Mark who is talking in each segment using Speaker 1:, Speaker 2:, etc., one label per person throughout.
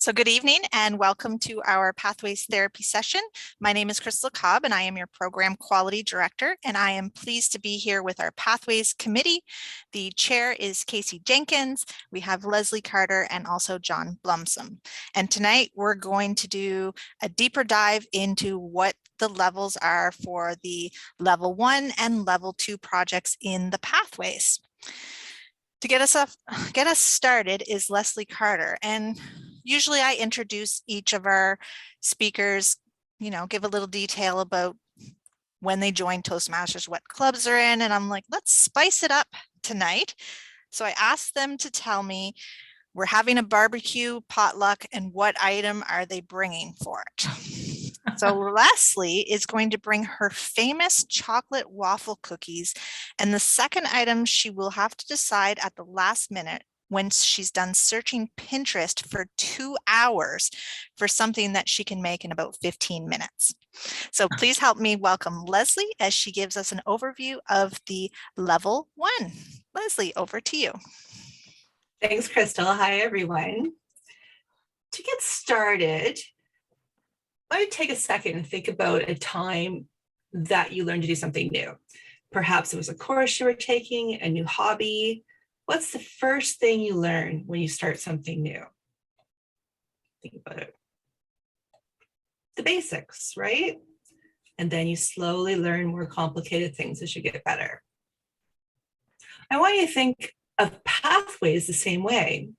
Speaker 1: So good evening and welcome to our Pathways Therapy session. My name is Crystal Cobb and I am your Program Quality Director, and I am pleased to be here with our Pathways Committee. The chair is Casey Jenkins. We have Leslie Carter and also John Blumsom. And tonight we're going to do a deeper dive into what the levels are for the level 1 and level 2 projects in the Pathways. To get us started is Leslie Carter, and usually I introduce each of our speakers, give a little detail about when they joined Toastmasters, what clubs they're in, and I'm like, let's spice it up tonight. So I asked them to tell me, we're having a barbecue potluck, and what item are they bringing for it? So Leslie is going to bring her famous chocolate waffle cookies, and the second item she will have to decide at the last minute when she's done searching Pinterest for 2 hours for something that she can make in about 15 minutes. So please help me welcome Leslie as she gives us an overview of the level 1. Leslie, over to you.
Speaker 2: Thanks, Crystal. Hi, everyone. To get started, I would take a second and think about a time that you learned to do something new. Perhaps it was a course you were taking, a new hobby. What's the first thing you learn when you start something new? Think about it. The basics, right? And then you slowly learn more complicated things as you get better. I want you to think of pathways the same way.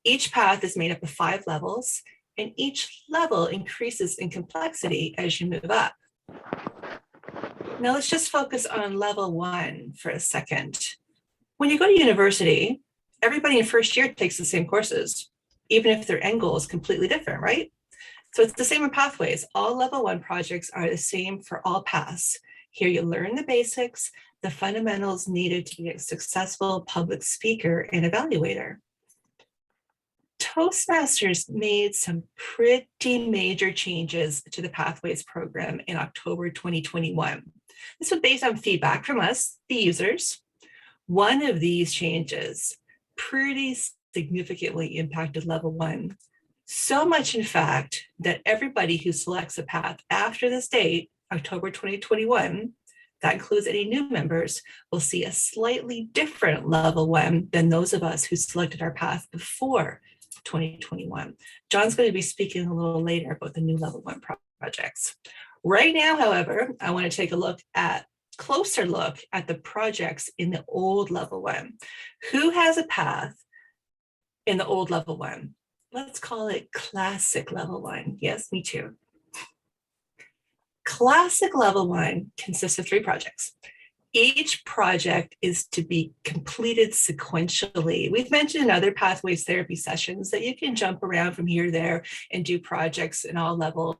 Speaker 2: Each path is made up of 5 levels, and each level increases in complexity as you move up. Now let's just focus on level 1 for a second. When you go to university, everybody in first year takes the same courses, even if their end goal is completely different, right? So it's the same in pathways. All level 1 projects are the same for all paths. Here you learn the basics, the fundamentals needed to be a successful public speaker and evaluator. Toastmasters made some pretty major changes to the Pathways program in October 2021. This was based on feedback from us, the users. One of these changes pretty significantly impacted level 1. So much, in fact, that everybody who selects a path after this date, October 2021, that includes any new members, will see a slightly different level 1 than those of us who selected our path before 2021. John's going to be speaking a little later about the new level 1 projects. Right now, however, I want to take a closer look at the projects in the old level 1. Who has a path in the old level 1? Let's call it classic level 1. Yes, me too. Classic level 1 consists of 3 projects. Each project is to be completed sequentially. We've mentioned in other Pathways therapy sessions that you can jump around from here to there and do projects in all levels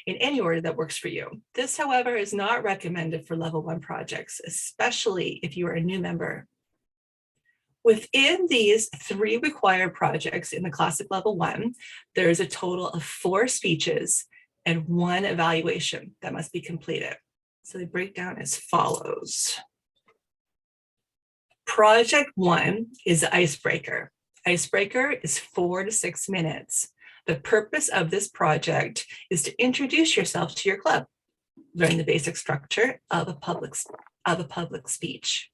Speaker 2: in any order that works for you. This, however, is not recommended for level 1 projects, especially if you are a new member. Within these 3 required projects in the classic level 1, there is a total of 4 speeches and 1 evaluation that must be completed. So they break down as follows. Project 1 is Icebreaker. Icebreaker is 4 to 6 minutes. The purpose of this project is to introduce yourself to your club, learn the basic structure of a public speech.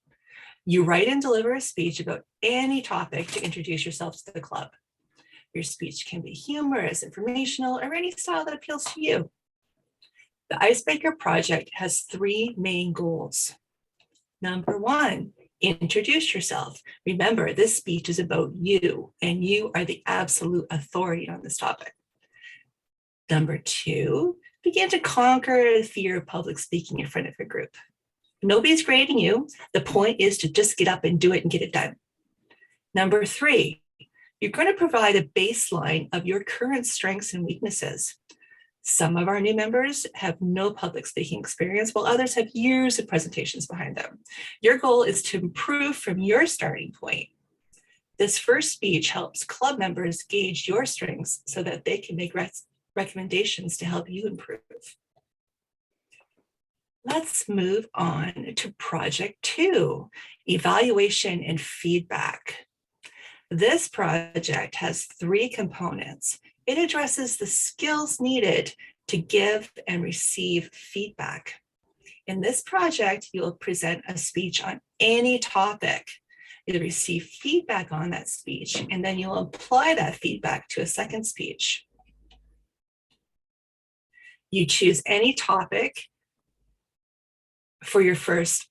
Speaker 2: You write and deliver a speech about any topic to introduce yourself to the club. Your speech can be humorous, informational, or any style that appeals to you. The Icebreaker Project has 3 main goals. Number 1, introduce yourself. Remember, this speech is about you, and you are the absolute authority on this topic. Number 2, begin to conquer the fear of public speaking in front of your group. Nobody's grading you. The point is to just get up and do it and get it done. Number 3, you're going to provide a baseline of your current strengths and weaknesses. Some of our new members have no public speaking experience, while others have years of presentations behind them. Your goal is to improve from your starting point. This first speech helps club members gauge your strengths so that they can make recommendations to help you improve. Let's move on to Project 2, Evaluation and Feedback. This project has 3 components. It addresses the skills needed to give and receive feedback. In this project, you'll present a speech on any topic. You'll receive feedback on that speech, and then you'll apply that feedback to a second speech. You choose any topic for your first,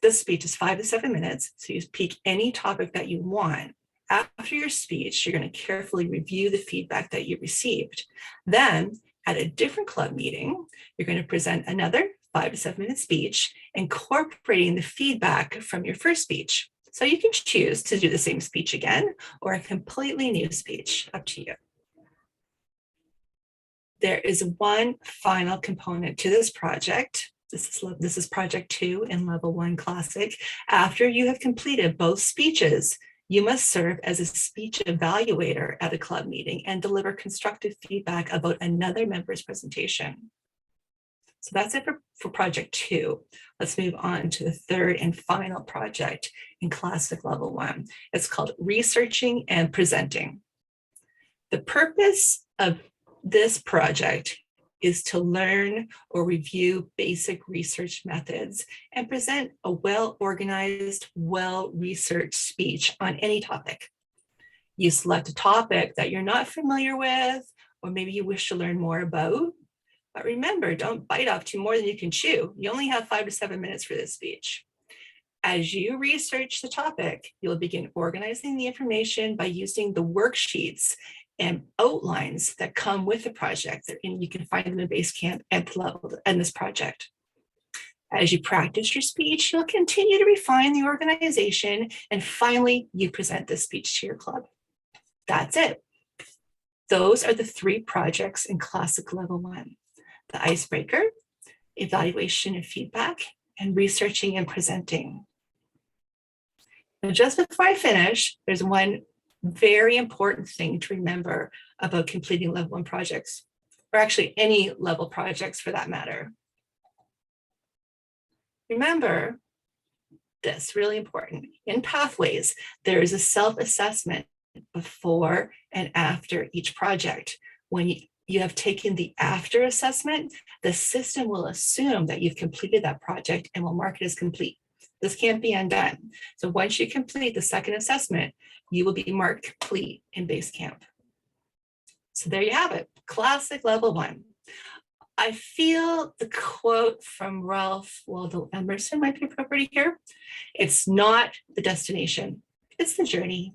Speaker 2: this speech is 5 to 7 minutes, so you pick any topic that you want. After your speech, you're going to carefully review the feedback that you received. Then, at a different club meeting, you're going to present another 5 to 7 minute speech, incorporating the feedback from your first speech. So you can choose to do the same speech again or a completely new speech, up to you. There is one final component to this project. This is project 2 in level 1 classic. After you have completed both speeches, you must serve as a speech evaluator at a club meeting and deliver constructive feedback about another member's presentation. So that's it for project 2. Let's move on to the third and final project in classic level 1. It's called researching and presenting. The purpose of this project is to learn or review basic research methods and present a well-organized, well-researched speech on any topic. You select a topic that you're not familiar with, or maybe you wish to learn more about. But remember, don't bite off too more than you can chew. You only have 5 to 7 minutes for this speech. As you research the topic, you'll begin organizing the information by using the worksheets and outlines that come with the project, and you can find them in Basecamp and level and this project. As you practice your speech, you'll continue to refine the organization, and finally, you present this speech to your club. That's it. Those are the 3 projects in classic level 1. The icebreaker, evaluation and feedback, and researching and presenting. Now, just before I finish, there's one very important thing to remember about completing level 1 projects, or actually any level projects for that matter. Remember this, really important. In Pathways, there is a self-assessment before and after each project. When you have taken the after assessment, the system will assume that you've completed that project and will mark it as complete. This can't be undone. So once you complete the second assessment, you will be marked complete in Basecamp. So there you have it, classic level 1. I feel the quote from Ralph Waldo Emerson might be appropriate here. It's not the destination, it's the journey.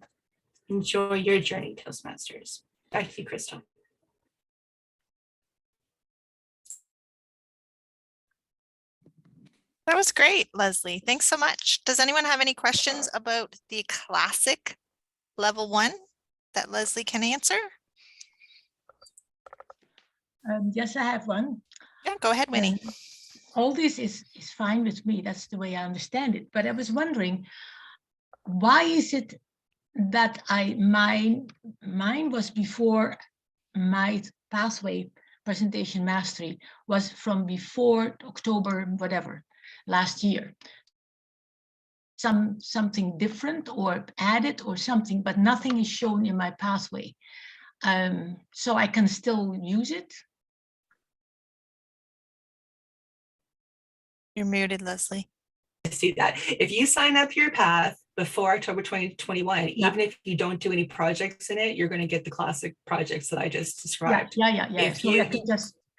Speaker 2: Enjoy your journey, Toastmasters. Back to you, Crystal.
Speaker 1: That was great, Leslie. Thanks so much. Does anyone have any questions about the classic level 1 that Leslie can answer?
Speaker 3: Yes, I have one.
Speaker 1: Yeah, go ahead, Winnie.
Speaker 3: All this is fine with me. That's the way I understand it. But I was wondering, why is it that mine was before my pathway presentation mastery was from before October, whatever, last year. Something different or added or something, but nothing is shown in my pathway. So I can still use it.
Speaker 1: You're muted, Leslie.
Speaker 2: I see that. If you sign up your path before October 2021,
Speaker 3: Yeah.
Speaker 2: even if you don't do any projects in it, you're going to get the classic projects that I just described.
Speaker 3: Yeah.
Speaker 2: If
Speaker 3: So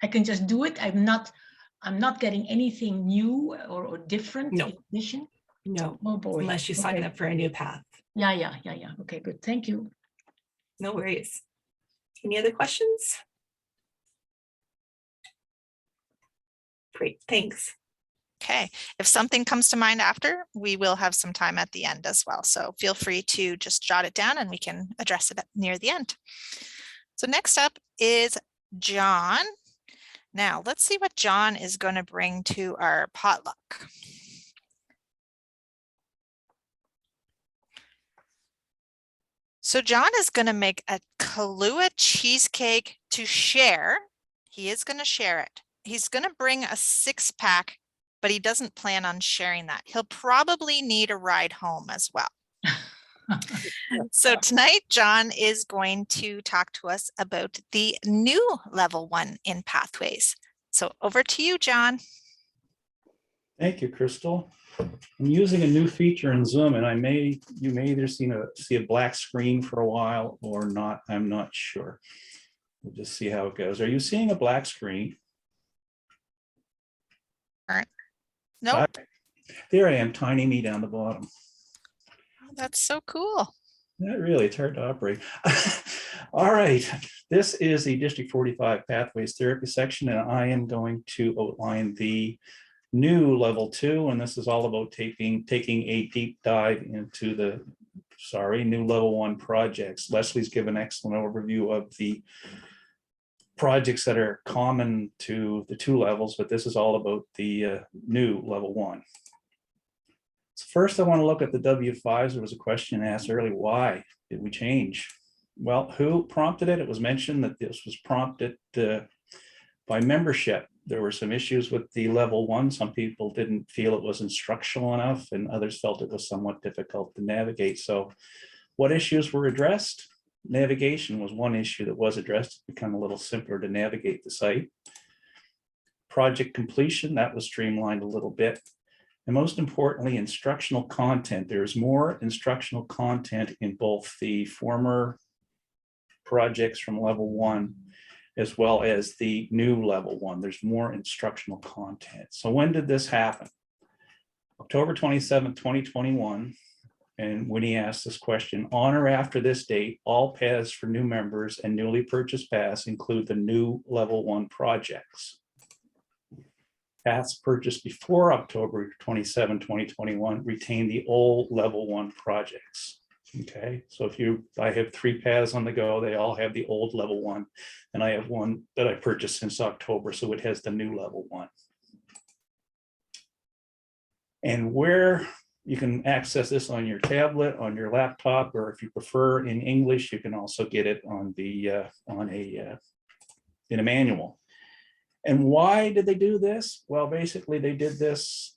Speaker 3: I can just do it. I'm not getting anything new or different in addition.
Speaker 2: No.
Speaker 3: Oh boy.
Speaker 2: Unless you sign up for a new path.
Speaker 3: Yeah. Okay, good. Thank you.
Speaker 2: No worries. Any other questions? Great, thanks.
Speaker 1: Okay, if something comes to mind after, we will have some time at the end as well. So feel free to just jot it down and we can address it near the end. So next up is John. Now let's see what John is going to bring to our potluck. So John is going to make a Kahlua cheesecake to share. He is going to share it. He's going to bring a 6-pack, but he doesn't plan on sharing that. He'll probably need a ride home as well. So tonight, John is going to talk to us about the new level 1 in Pathways. So over to you, John.
Speaker 4: Thank you, Crystal. I'm using a new feature in Zoom, and you may either see a black screen for a while or not. I'm not sure. We'll just see how it goes. Are you seeing a black screen?
Speaker 1: Nope.
Speaker 4: There I am, tiny me down the bottom.
Speaker 1: Oh, that's so cool.
Speaker 4: Not really, it's hard to operate. All right, this is the District 45 Pathways Therapy section, and I am going to outline the new level 2, and this is all about taking a deep dive into the new level 1 projects. Leslie's given an excellent overview of the projects that are common to the 2 levels, but this is all about the new level 1. So first, I want to look at the W5s. There was a question asked earlier, why did we change? Well, who prompted it? It was mentioned that this was prompted by membership. There were some issues with the level 1. Some people didn't feel it was instructional enough, and others felt it was somewhat difficult to navigate. So what issues were addressed? Navigation was one issue that was addressed to become a little simpler to navigate the site. Project completion, that was streamlined a little bit. And most importantly, instructional content. There's more instructional content in both the former projects from level 1 as well as the new level 1. There's more instructional content. So when did this happen? October 27, 2021. And when he asked this question, on or after this date, all paths for new members and newly purchased paths include the new level 1 projects. Paths purchased before October 27, 2021 retain the old level 1 projects. Okay, so I have 3 paths on the go, they all have the old level 1, and I have one that I purchased since October, so it has the new level 1. And where you can access this on your tablet, on your laptop, or if you prefer in English, you can also get it on in a manual. And why did they do this? Well, basically they did this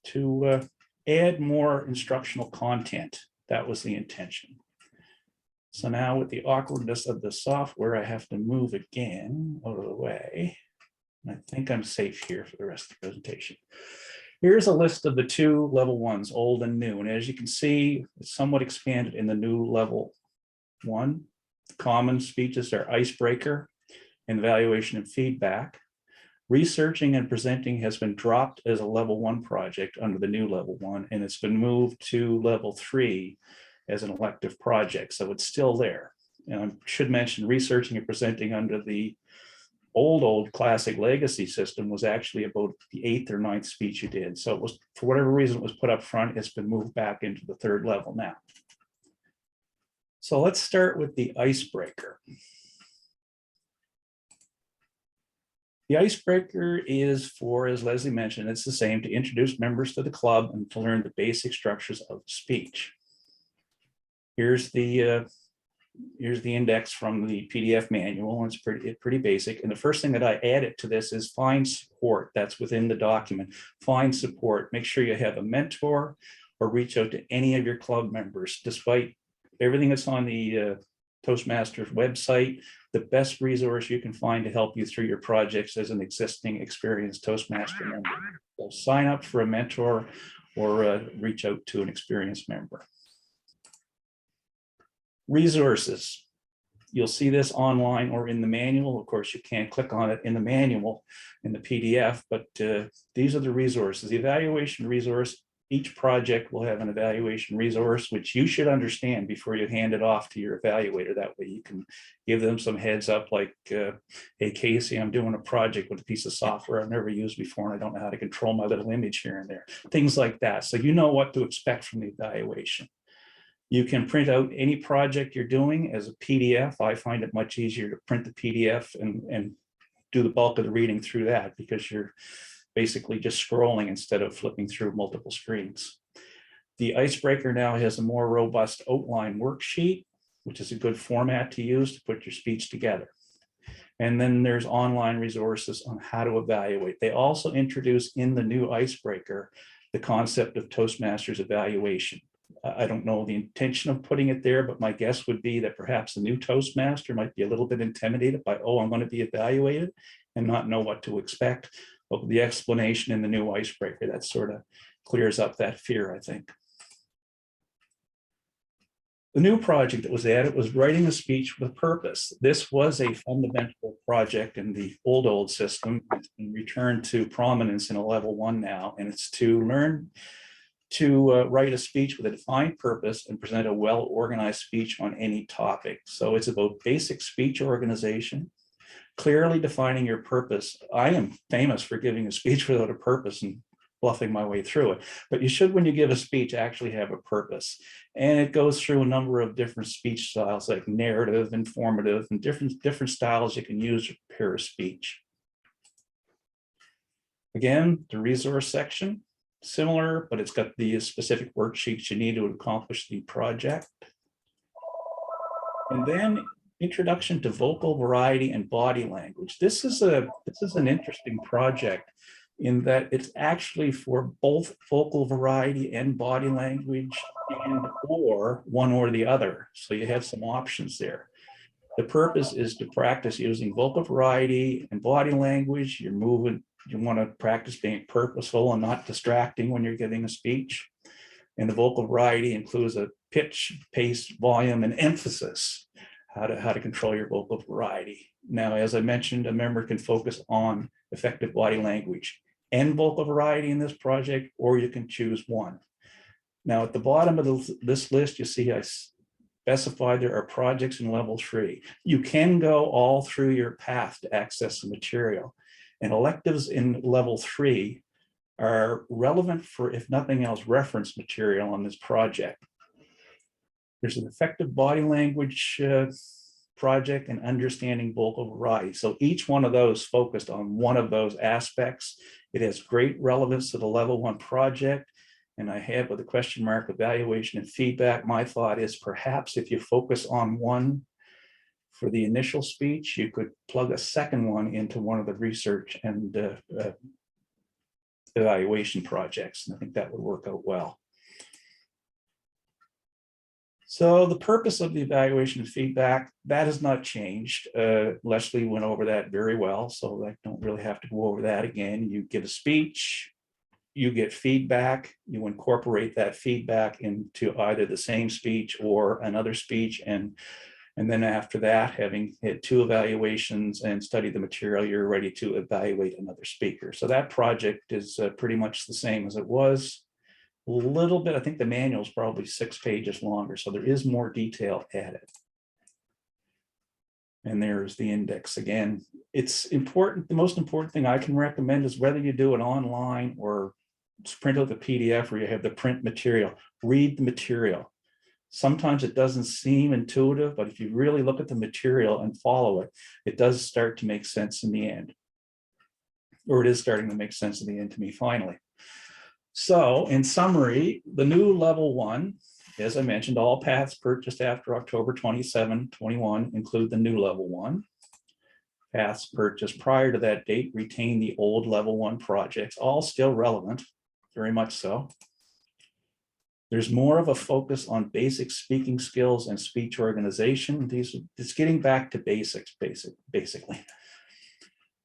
Speaker 4: to add more instructional content. That was the intention. So now with the awkwardness of the software, I have to move again out of the way. I think I'm safe here for the rest of the presentation. Here's a list of the 2 level 1s, old and new. And as you can see, it's somewhat expanded in the new level 1. Common speeches are icebreaker, evaluation and feedback. Researching and presenting has been dropped as a level 1 project under the new level 1, and it's been moved to level 3 as an elective project. So it's still there. And I should mention researching and presenting under the old classic legacy system was actually about the 8th or 9th speech you did. So it was, for whatever reason it was put up front, it's been moved back into the 3rd level now. So let's start with the icebreaker. The icebreaker is for, as Leslie mentioned, it's the same, to introduce members to the club and to learn the basic structures of speech. Here's the index from the PDF manual, and it's pretty basic. And the first thing that I added to this is find support. That's within the document. Find support. Make sure you have a mentor or reach out to any of your club members. Despite everything that's on the Toastmasters website, the best resource you can find to help you through your projects as an existing experienced Toastmaster member. So sign up for a mentor or reach out to an experienced member. Resources. You'll see this online or in the manual. Of course, you can't click on it in the manual in the PDF, but these are the resources. The evaluation resource, each project will have an evaluation resource, which you should understand before you hand it off to your evaluator. That way you can give them some heads up like, hey, Casey, I'm doing a project with a piece of software I've never used before, and I don't know how to control my little image here and there. Things like that. So you know what to expect from the evaluation. You can print out any project you're doing as a PDF. I find it much easier to print the PDF and do the bulk of the reading through that, because you're basically just scrolling instead of flipping through multiple screens. The icebreaker now has a more robust outline worksheet, which is a good format to use to put your speech together. And then there's online resources on how to evaluate. They also introduce in the new icebreaker the concept of Toastmasters Evaluation. I don't know the intention of putting it there, but my guess would be that perhaps the new Toastmaster might be a little bit intimidated by, oh, I'm going to be evaluated, and not know what to expect. But the explanation in the new icebreaker, that sort of clears up that fear, I think. The new project that was added was writing a speech with purpose. This was a fundamental project in the old system. It's been returned to prominence in a level 1 now, and it's to learn to write a speech with a defined purpose and present a well-organized speech on any topic. So it's about basic speech organization, clearly defining your purpose. I am famous for giving a speech without a purpose and bluffing my way through it, but you should, when you give a speech, actually have a purpose. And it goes through a number of different speech styles, like narrative, informative, and different styles you can use to prepare a speech. Again, the resource section, similar, but it's got the specific worksheets you need to accomplish the project. And then introduction to vocal variety and body language. This is an interesting project in that it's actually for both vocal variety and body language, and or one or the other. So you have some options there. The purpose is to practice using vocal variety and body language. You're moving, you want to practice being purposeful and not distracting when you're giving a speech. And the vocal variety includes a pitch, pace, volume, and emphasis, how to control your vocal variety. Now, as I mentioned, a member can focus on effective body language and vocal variety in this project, or you can choose one. Now, at the bottom of this list, you see I specified there are projects in level 3. You can go all through your path to access the material. And electives in level 3 are relevant for, if nothing else, reference material on this project. There's an effective body language project and understanding vocal variety. So each one of those focused on one of those aspects. It has great relevance to the level 1 project. And I have, with a question mark, evaluation and feedback. My thought is perhaps if you focus on one for the initial speech, you could plug a second one into one of the research and evaluation projects. And I think that would work out well. So the purpose of the evaluation and feedback, that has not changed. Leslie went over that very well, so I don't really have to go over that again. You give a speech, you get feedback, you incorporate that feedback into either the same speech or another speech, and then after that, having had 2 evaluations and studied the material, you're ready to evaluate another speaker. So that project is pretty much the same as it was. A little bit, I think the manual is probably 6 pages longer, so there is more detail added. And there's the index again. It's important. The most important thing I can recommend is whether you do it online or print out the PDF or you have the print material, read the material. Sometimes it doesn't seem intuitive, but if you really look at the material and follow it, it does start to make sense in the end. Or it is starting to make sense in the end to me finally. So in summary, the new level 1, as I mentioned, all paths purchased after October 27, 21 include the new level 1. Paths purchased prior to that date retain the old level 1 projects, all still relevant, very much so. There's more of a focus on basic speaking skills and speech organization. It's getting back to basics, basically.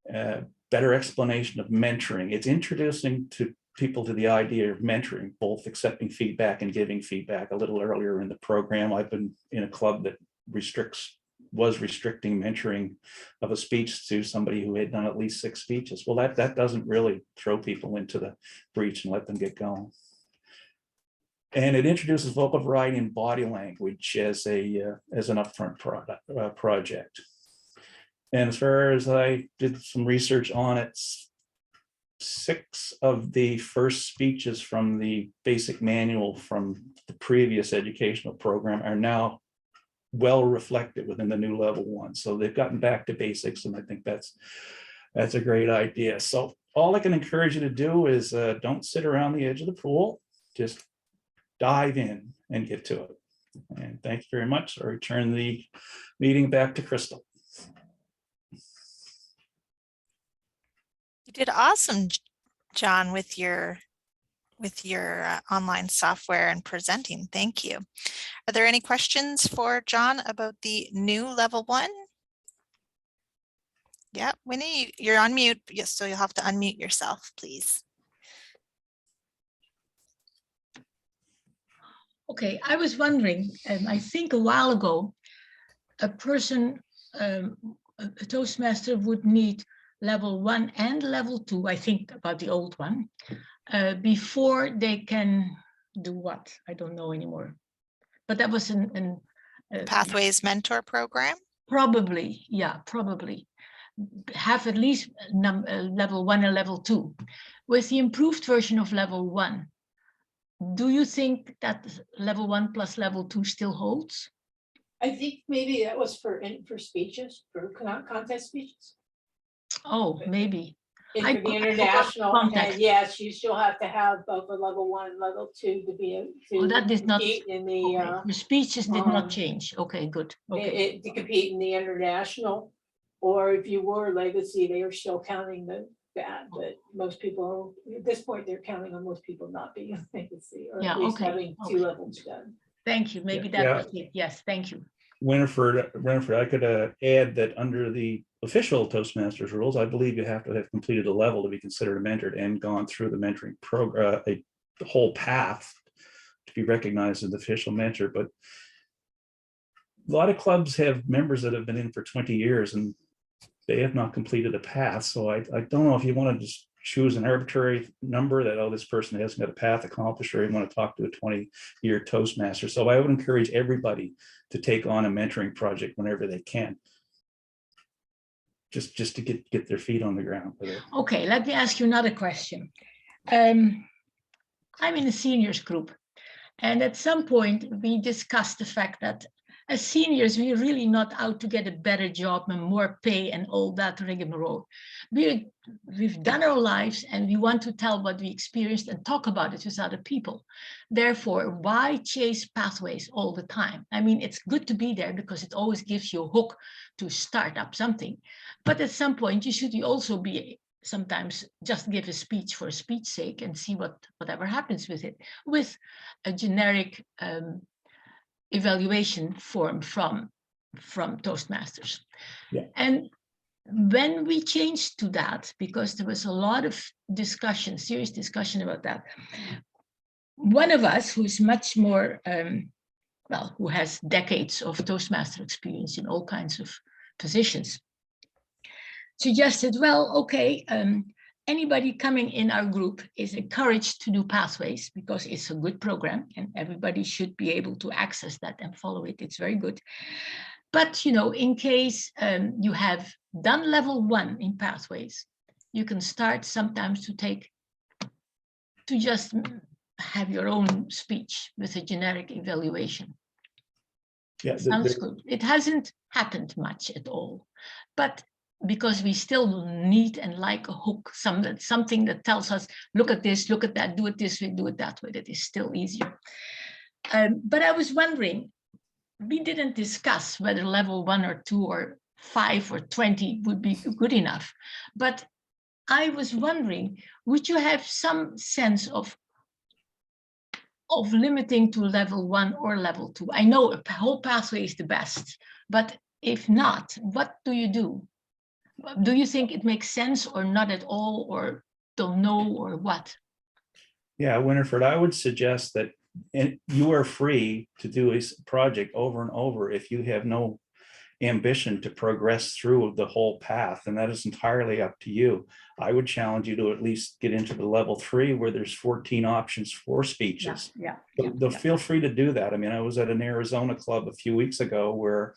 Speaker 4: Better explanation of mentoring. It's introducing people to the idea of mentoring, both accepting feedback and giving feedback. A little earlier in the program, I've been in a club that was restricting mentoring of a speech to somebody who had done at least 6 speeches. Well, that doesn't really throw people into the breach and let them get going. And it introduces vocal variety and body language as an upfront project. And as far as I did some research on it, 6 of the first speeches from the basic manual from the previous educational program are now well reflected within the new level 1. So they've gotten back to basics, and I think that's a great idea. So all I can encourage you to do is don't sit around the edge of the pool, just dive in and get to it. And thank you very much. I return the meeting back to Crystal.
Speaker 1: You did awesome, John, with your with your online software and presenting. Thank you. Are there any questions for John about the new level 1? Yeah, Winnie, you're on mute. Yes, so you'll have to unmute yourself, please.
Speaker 3: Okay, I was wondering, I think a while ago, a person, a Toastmaster would need level 1 and level 2, I think about the old one, before they can do what? I don't know anymore. But that was
Speaker 1: Pathways Mentor Program?
Speaker 3: Probably, yeah, probably. Have at least level 1 and level 2. With the improved version of level 1, do you think that level 1 plus level 2 still holds?
Speaker 5: I think maybe that was for speeches, for contest speeches.
Speaker 3: Oh, maybe.
Speaker 5: And
Speaker 3: I
Speaker 5: for the
Speaker 3: forgot
Speaker 5: international,
Speaker 3: context.
Speaker 5: and yes, you still have to have both a level 1 and level 2 to be able to
Speaker 3: Oh, that did not.
Speaker 5: compete in the
Speaker 3: Okay. The speeches did not
Speaker 5: um,
Speaker 3: change. Okay, good. Okay.
Speaker 5: to compete in the international. Or if you were legacy, they are still counting that, but most people at this point they're counting on most people not being a legacy, or
Speaker 3: Yeah,
Speaker 5: at least
Speaker 3: okay,
Speaker 5: having 2
Speaker 3: okay.
Speaker 5: levels done.
Speaker 3: Thank you. Maybe that
Speaker 4: Yeah.
Speaker 3: was it. Yes, thank you.
Speaker 4: Winifred, I could add that under the official Toastmasters rules, I believe you have to have completed a level to be considered a mentor and gone through the mentoring program, the whole path to be recognized as the official mentor. But a lot of clubs have members that have been in for 20 years and they have not completed a path. So I don't know if you want to just choose an arbitrary number that, oh, this person hasn't got a path accomplished, or you want to talk to a 20-year Toastmaster. So I would encourage everybody to take on a mentoring project whenever they can, just to get their feet on the ground with it.
Speaker 3: Okay, let me ask you another question. I'm in a seniors group, and at some point we discussed the fact that as seniors, we're really not out to get a better job and more pay and all that rigmarole. We've done our lives and we want to tell what we experienced and talk about it with other people. Therefore, why chase pathways all the time? I mean, it's good to be there because it always gives you a hook to start up something. But at some point, you should also be sometimes just give a speech for speech's sake and see whatever happens with it, with a generic evaluation form from Toastmasters.
Speaker 4: Yeah.
Speaker 3: And when we changed to that, because there was a lot of discussion, serious discussion about that, one of us who's much more, who has decades of Toastmaster experience in all kinds of positions, suggested, well, okay, anybody coming in our group is encouraged to do pathways because it's a good program and everybody should be able to access that and follow it. It's very good. But, you know, in case you have done level 1 in pathways, you can start sometimes to just have your own speech with a generic evaluation.
Speaker 4: Yeah,
Speaker 3: sounds good. It hasn't happened much at all, but because we still need and like a hook, something that tells us, look at this, look at that, do it this way, do it that way, that is still easier. But I was wondering, we didn't discuss whether level 1 or 2 or 5 or 20 would be good enough. But I was wondering, would you have some sense of limiting to level 1 or level 2? I know a whole pathway is the best, but if not, what do you do? Do you think it makes sense or not at all, or don't know, or what?
Speaker 4: Yeah, Winifred, I would suggest that you are free to do a project over and over if you have no ambition to progress through the whole path, and that is entirely up to you. I would challenge you to at least get into the level 3 where there's 14 options for speeches.
Speaker 3: Yeah.
Speaker 4: Feel free to do that. I mean, I was at an Arizona club a few weeks ago where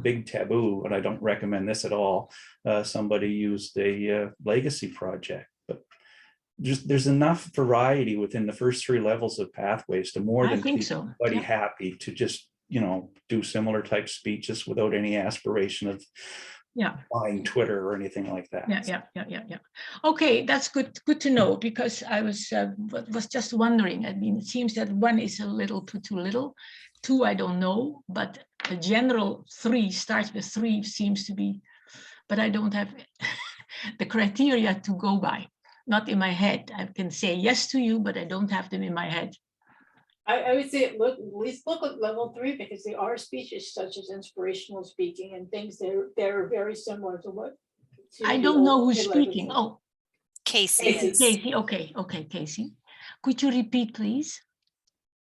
Speaker 4: big taboo, and I don't recommend this at all. Somebody used a legacy project, but there's enough variety within the first 3 levels of pathways to more than keep everybody happy to just, you know, do similar type speeches without any aspiration of buying Twitter or anything like that.
Speaker 3: Yeah. Okay, that's good to know, because I was just wondering. I mean, it seems that 1 is a little too little, 2 I don't know, but a general 3 starts with 3 seems to be, but I don't have the criteria to go by. not in my head. I can say yes to you, but I don't have them in my head.
Speaker 5: I would say look, at least look at level 3, because there are speeches such as inspirational speaking and things that are very similar to what.
Speaker 3: I don't know who's speaking. Oh,
Speaker 1: Casey
Speaker 5: Casey.
Speaker 1: is.
Speaker 3: Casey. Okay, Casey. Could you repeat, please?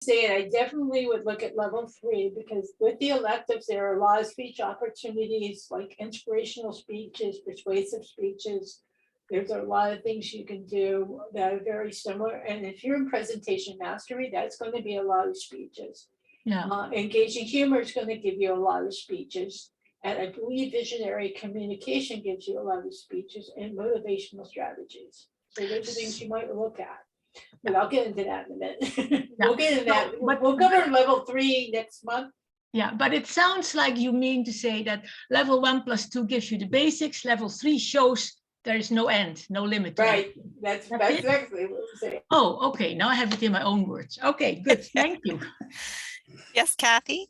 Speaker 5: Say I definitely would look at level 3, because with the electives, there are a lot of speech opportunities like inspirational speeches, persuasive speeches. There's a lot of things you can do that are very similar. And if you're in presentation mastery, that's going to be a lot of speeches.
Speaker 3: Yeah.
Speaker 5: Engaging humor is going to give you a lot of speeches. And I believe visionary communication gives you a lot of speeches and motivational strategies. So those are things you might look at. But I'll get into that in a minute. We'll get into that. We'll cover level 3 next month.
Speaker 3: Yeah, but it sounds like you mean to say that level 1 plus 2 gives you the basics. Level 3 shows there is no end, no limit. to
Speaker 5: Right.
Speaker 3: anything.
Speaker 5: That's
Speaker 3: it?
Speaker 5: exactly what I'm saying.
Speaker 3: Oh, okay. Now I have it in my own words. Okay, good. Thank you.
Speaker 1: Yes, Kathy?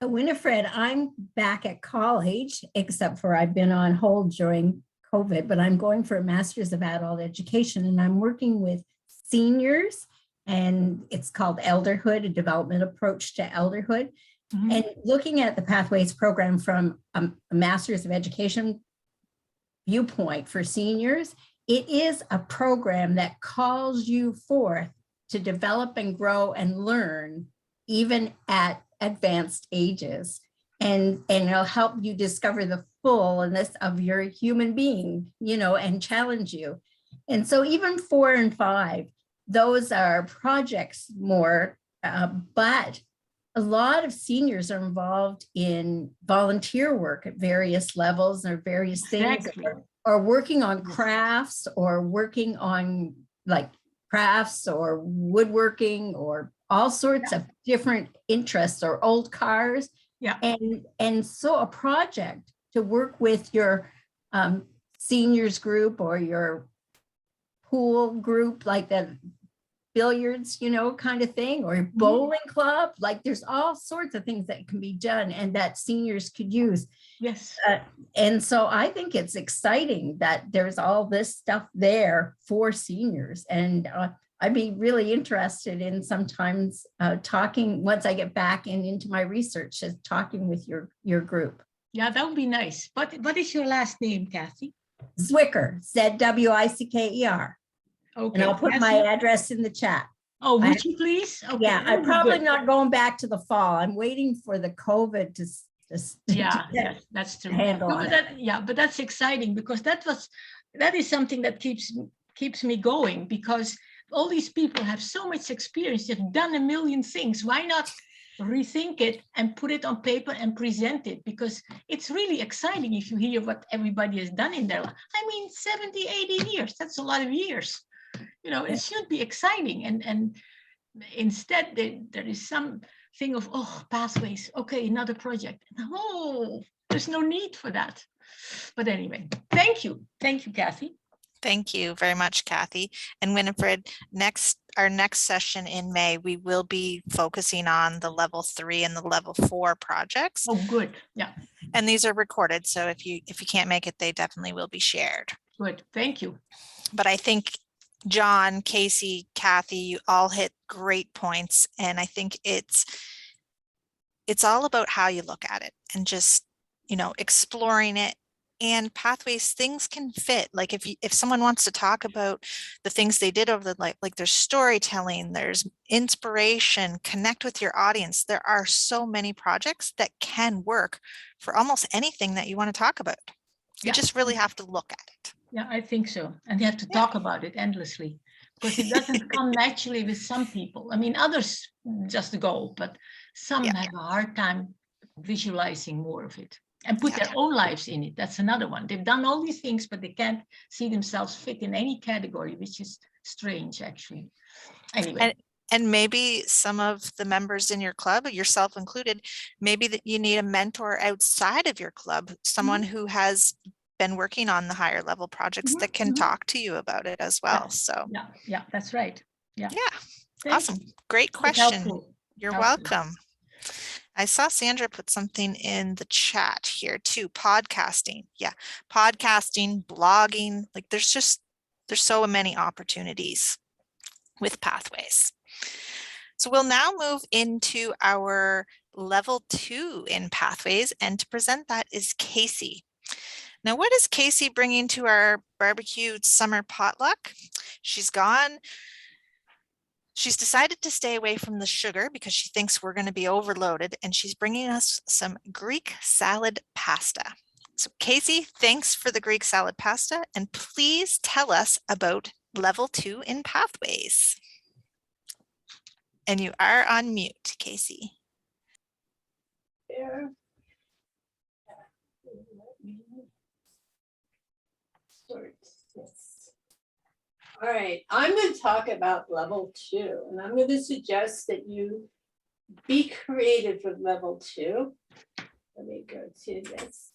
Speaker 6: Winifred, I'm back at college, except for I've been on hold during COVID, but I'm going for a master's of adult education, and I'm working with seniors, and it's called Elderhood, a development approach to elderhood.
Speaker 3: Mhm.
Speaker 6: And looking at the Pathways program from a master's of education viewpoint for seniors, it is a program that calls you forth to develop and grow and learn even at advanced ages. And it'll help you discover the fullness of your human being, and challenge you. And so even 4 and 5, those are projects more, but a lot of seniors are involved in volunteer work at various levels or various things,
Speaker 3: Exactly.
Speaker 6: or working on crafts, or working on like crafts or woodworking, or all sorts of different interests, or old cars.
Speaker 3: Yeah.
Speaker 6: And so a project to work with your seniors group or your pool group, like that billiards, kind of thing, or bowling club, like there's all sorts of things that can be done and that seniors could use.
Speaker 3: Yes.
Speaker 6: And so I think it's exciting that there's all this stuff there for seniors. And I'd be really interested in sometimes talking, once I get back into my research, is talking with your group.
Speaker 3: Yeah, that would be nice. What is your last name, Kathy?
Speaker 6: Zwicker, Zwicker.
Speaker 3: Okay.
Speaker 6: And I'll put my address in the chat.
Speaker 3: Oh, would you please? Okay.
Speaker 6: Yeah,
Speaker 3: that
Speaker 6: I'm
Speaker 3: would be
Speaker 6: probably
Speaker 3: good.
Speaker 6: not going back to the fall. I'm waiting for the COVID to
Speaker 3: Yeah,
Speaker 6: get
Speaker 3: that's true.
Speaker 6: handle
Speaker 3: No,
Speaker 6: on
Speaker 3: but
Speaker 6: it.
Speaker 3: but that's exciting, because that is something that keeps me going, because all these people have so much experience. They've done a million things. Why not rethink it and put it on paper and present it? Because it's really exciting if you hear what everybody has done in their life. I mean, 70, 80 years, that's a lot of years. It should be exciting. And instead there is some thing of, oh, pathways, okay, another project. Oh, there's no need for that. But anyway, thank you, Kathy.
Speaker 1: Thank you very much, Kathy. And Winifred, our next session in May, we will be focusing on the level 3 and the level 4 projects.
Speaker 3: Oh, good. Yeah,
Speaker 1: And these are recorded, so if you can't make it, they definitely will be shared.
Speaker 3: good. Thank you.
Speaker 1: But I think John, Casey, Kathy, you all hit great points. And I think it's all about how you look at it and just, exploring it. And pathways, things can fit. Like if someone wants to talk about the things they did over the like there's storytelling, there's inspiration, connect with your audience. There are so many projects that can work for almost anything that you want to talk about. You
Speaker 3: Yeah.
Speaker 1: just really have to look at it.
Speaker 3: Yeah, I think so. And they have to talk about it endlessly, because it doesn't come naturally with some people. I mean, others just go, but some
Speaker 1: Yeah.
Speaker 3: have a hard time visualizing more of it and put
Speaker 1: Yeah.
Speaker 3: their own lives in it. That's another one. They've done all these things, but they can't see themselves fit in any category, which is strange, actually. Anyway.
Speaker 1: And maybe some of the members in your club, yourself included, maybe that you need a mentor outside of your club, someone who has been working on the higher level projects that can talk to you about it as well. So
Speaker 3: Yeah, that's right. Yeah.
Speaker 1: awesome. Great question. You're welcome. I saw Sandra put something in the chat here too. Podcasting. Yeah. Podcasting, blogging, like there's so many opportunities with Pathways. So we'll now move into our level 2 in Pathways, and to present that is Casey. Now, what is Casey bringing to our barbecue summer potluck? She's decided to stay away from the sugar because she thinks we're going to be overloaded, and she's bringing us some Greek salad pasta. So Casey, thanks for the Greek salad pasta, and please tell us about level 2 in Pathways. And you are on mute, Casey.
Speaker 5: There. Let me start this. All right, I'm going to talk about level 2, and I'm going to suggest that you be creative with level 2. Let me go to this.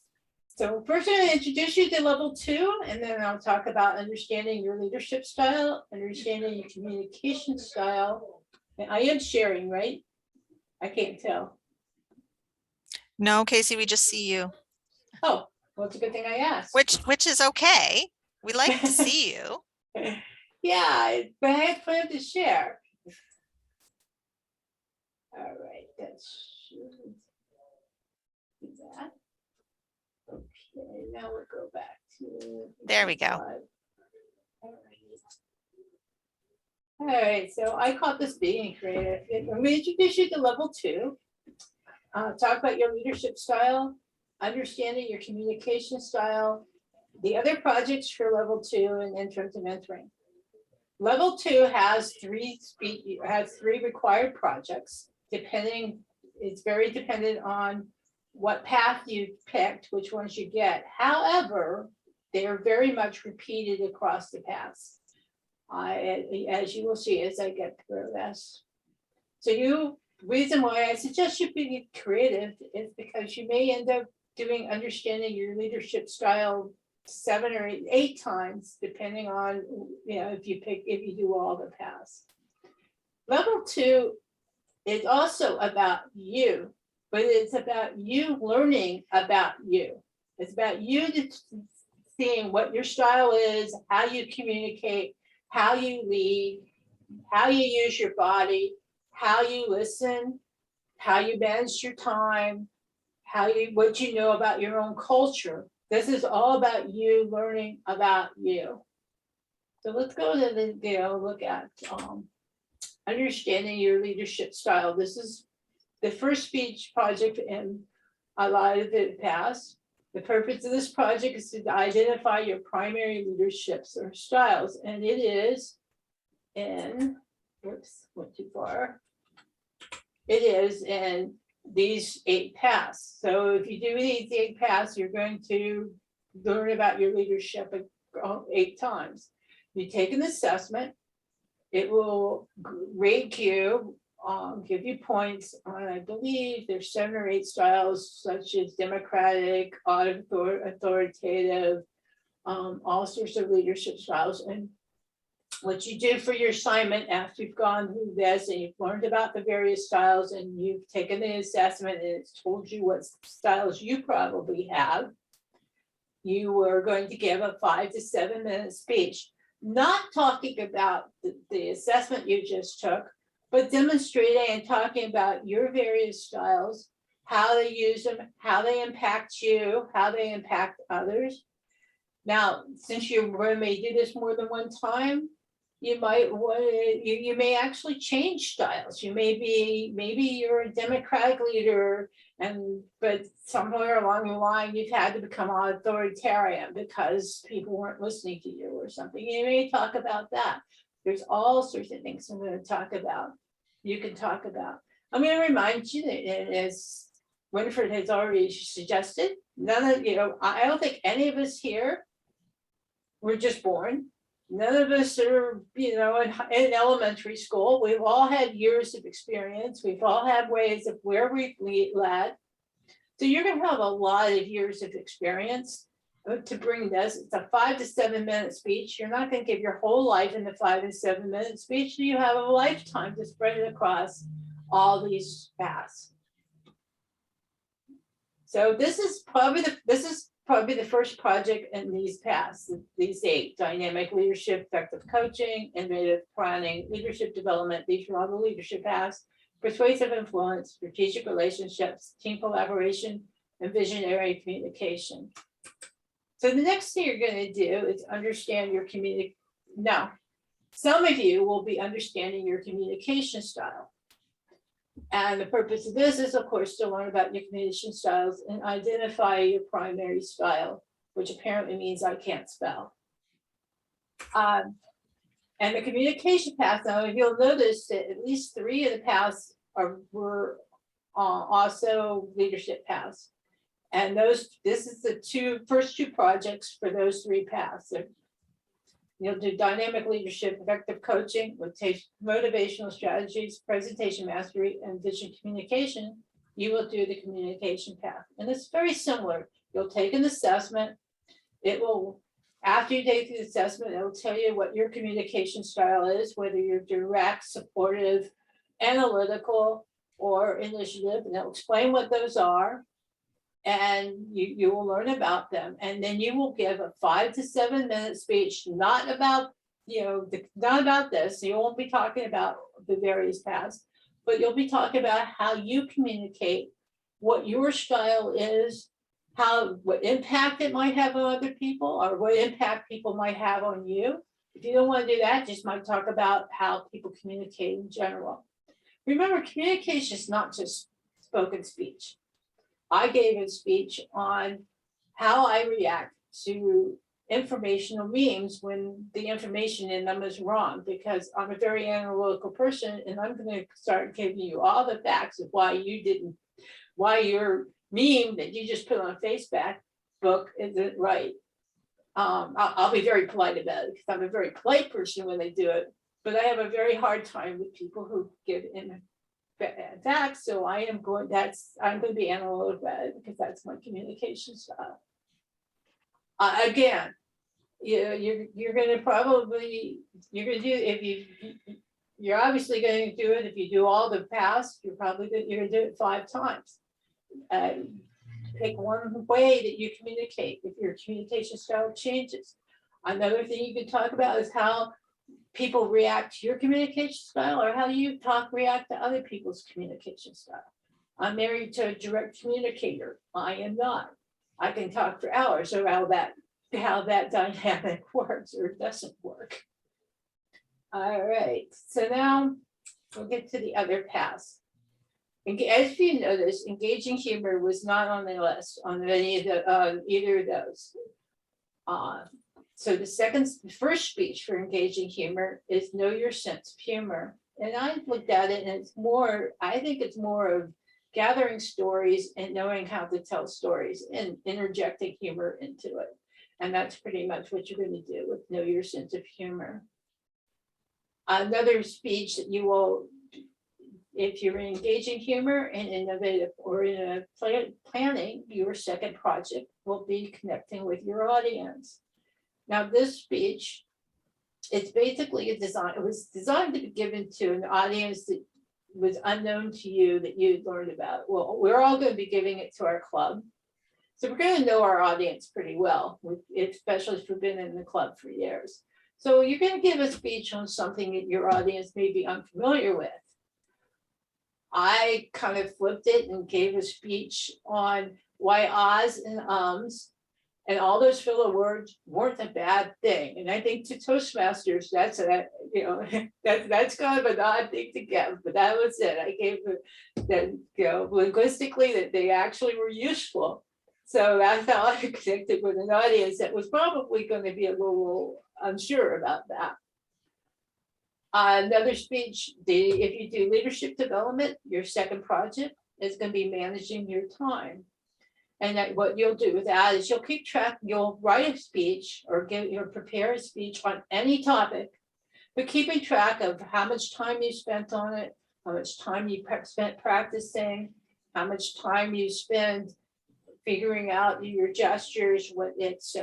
Speaker 5: So first I'm going to introduce you to level 2, and then I'll talk about understanding your leadership style, understanding your communication style. And I am sharing, right? I can't tell.
Speaker 1: No, Casey, we just see you.
Speaker 5: Oh, well, it's a good thing I asked.
Speaker 1: Which is okay. We like to see you.
Speaker 5: Yeah, but I had planned to share. All right, that should do that. Okay, now we'll go back to.
Speaker 1: There we go.
Speaker 5: All right, so I caught this being creative. I'm going to introduce you to level 2. Talk about your leadership style, understanding your communication style, the other projects for level 2, and in terms of mentoring. Level 2 has three required projects. It's very dependent on what path you picked, which ones you get. However, they're very much repeated across the paths. As you will see as I get through this. So reason why I suggest you be creative is because you may end up doing understanding your leadership style 7 or 8 times, depending on, if you do all the paths. Level 2 is also about you, but it's about you learning about you. It's about you seeing what your style is, how you communicate, how you lead, how you use your body, how you listen, how you manage your time, what you know about your own culture. This is all about you learning about you. So let's go to look at understanding your leadership style. This is the first speech project in a lot of the past. The purpose of this project is to identify your primary leaderships or styles, and it is in, went too far. It is in these 8 paths. So if you do these 8 paths, you're going to learn about your leadership 8 times. You take an assessment. It will rate you, give you points on, I believe there's 7 or 8 styles, such as democratic, authoritative, all sorts of leadership styles. And what you do for your assignment after you've gone through this and you've learned about the various styles and you've taken the assessment and it's told you what styles you probably have, you are going to give a 5 to 7 minute speech, not talking about the assessment you just took, but demonstrating and talking about your various styles, how they use them, how they impact you, how they impact others. Now, since you may do this more than one time, you may actually change styles. Maybe you're a democratic leader, but somewhere along the line you've had to become authoritarian because people weren't listening to you or something. You may talk about that. There's all sorts of things I'm going to talk about. You can talk about. I'm going to remind you that, as Winifred has already suggested, I don't think any of us here were just born. None of us are, in elementary school. We've all had years of experience. We've all had ways of where we've led. So you're going to have a lot of years of experience to bring this. It's a 5 to 7 minute speech. You're not going to give your whole life in the 5 to 7 minute speech. You have a lifetime to spread it across all these paths. So this is probably the first project in these 8: dynamic leadership, effective coaching, innovative planning, leadership development. These are all the leadership paths: persuasive influence, strategic relationships, team collaboration, and visionary communication. So the next thing you're going to do is understand your communication. Now, some of you will be understanding your communication style. And the purpose of this is, of course, to learn about your communication styles and identify your primary style, which apparently means I can't spell. And the communication path, now you'll notice that at least 3 of the paths were also leadership paths. And this is the first two projects for those 3 paths. You'll do dynamic leadership, effective coaching with motivational strategies, presentation mastery, and vision communication. You will do the communication path. And it's very similar. You'll take an assessment. After you take the assessment, it will tell you what your communication style is, whether you're direct, supportive, analytical, or initiative, and it'll explain what those are. And you will learn about them, and then you will give a 5 to 7 minute speech, not about this. You won't be talking about the various paths, but you'll be talking about how you communicate, what your style is, what impact it might have on other people, or what impact people might have on you. If you don't want to do that, just might talk about how people communicate in general. Remember, communication is not just spoken speech. I gave a speech on how I react to informational memes when the information in them is wrong, because I'm a very analytical person, and I'm going to start giving you all the facts of why your meme that you just put on Facebook isn't right. I'll be very polite about it, because I'm a very polite person when they do it, but I have a very hard time with people who give facts. So I'm going to be analytical about it, because that's my communication style. Again, you're going to you're obviously going to do it. If you do all the paths, you're going to do it 5 times. Pick one way that you communicate if your communication style changes. Another thing you can talk about is how people react to your communication style, or how you react to other people's communication style. I'm married to a direct communicator. I am not. I can talk for hours about how that dynamic works or doesn't work. All right, so now we'll get to the other paths. As you notice, engaging humor was not on the list on either of those. So the first speech for engaging humor is know your sense of humor. And I looked at it, and I think it's more of gathering stories and knowing how to tell stories and interjecting humor into it. And that's pretty much what you're going to do with know your sense of humor. Another speech that you will, if you're engaging humor and innovative or in a planning, your second project will be connecting with your audience. Now, this speech, it's basically it was designed to be given to an audience that was unknown to you, that you learned about. Well, we're all going to be giving it to our club. So we're going to know our audience pretty well, especially if we've been in the club for years. So you're going to give a speech on something that your audience may be unfamiliar with. I kind of flipped it and gave a speech on why ahs and ums and all those filler words weren't a bad thing. And I think to Toastmasters, that's kind of an odd thing to give, but that was it. I gave that, linguistically, that they actually were useful. So that's how I connected with an audience that was probably going to be a little unsure about that. Another speech, if you do leadership development, your second project is going to be managing your time. And what you'll do with that is you'll keep track, you'll write a speech or prepare a speech on any topic, but keeping track of how much time you spent on it, how much time you spent practicing, how much time you spend figuring out your gestures, what it's,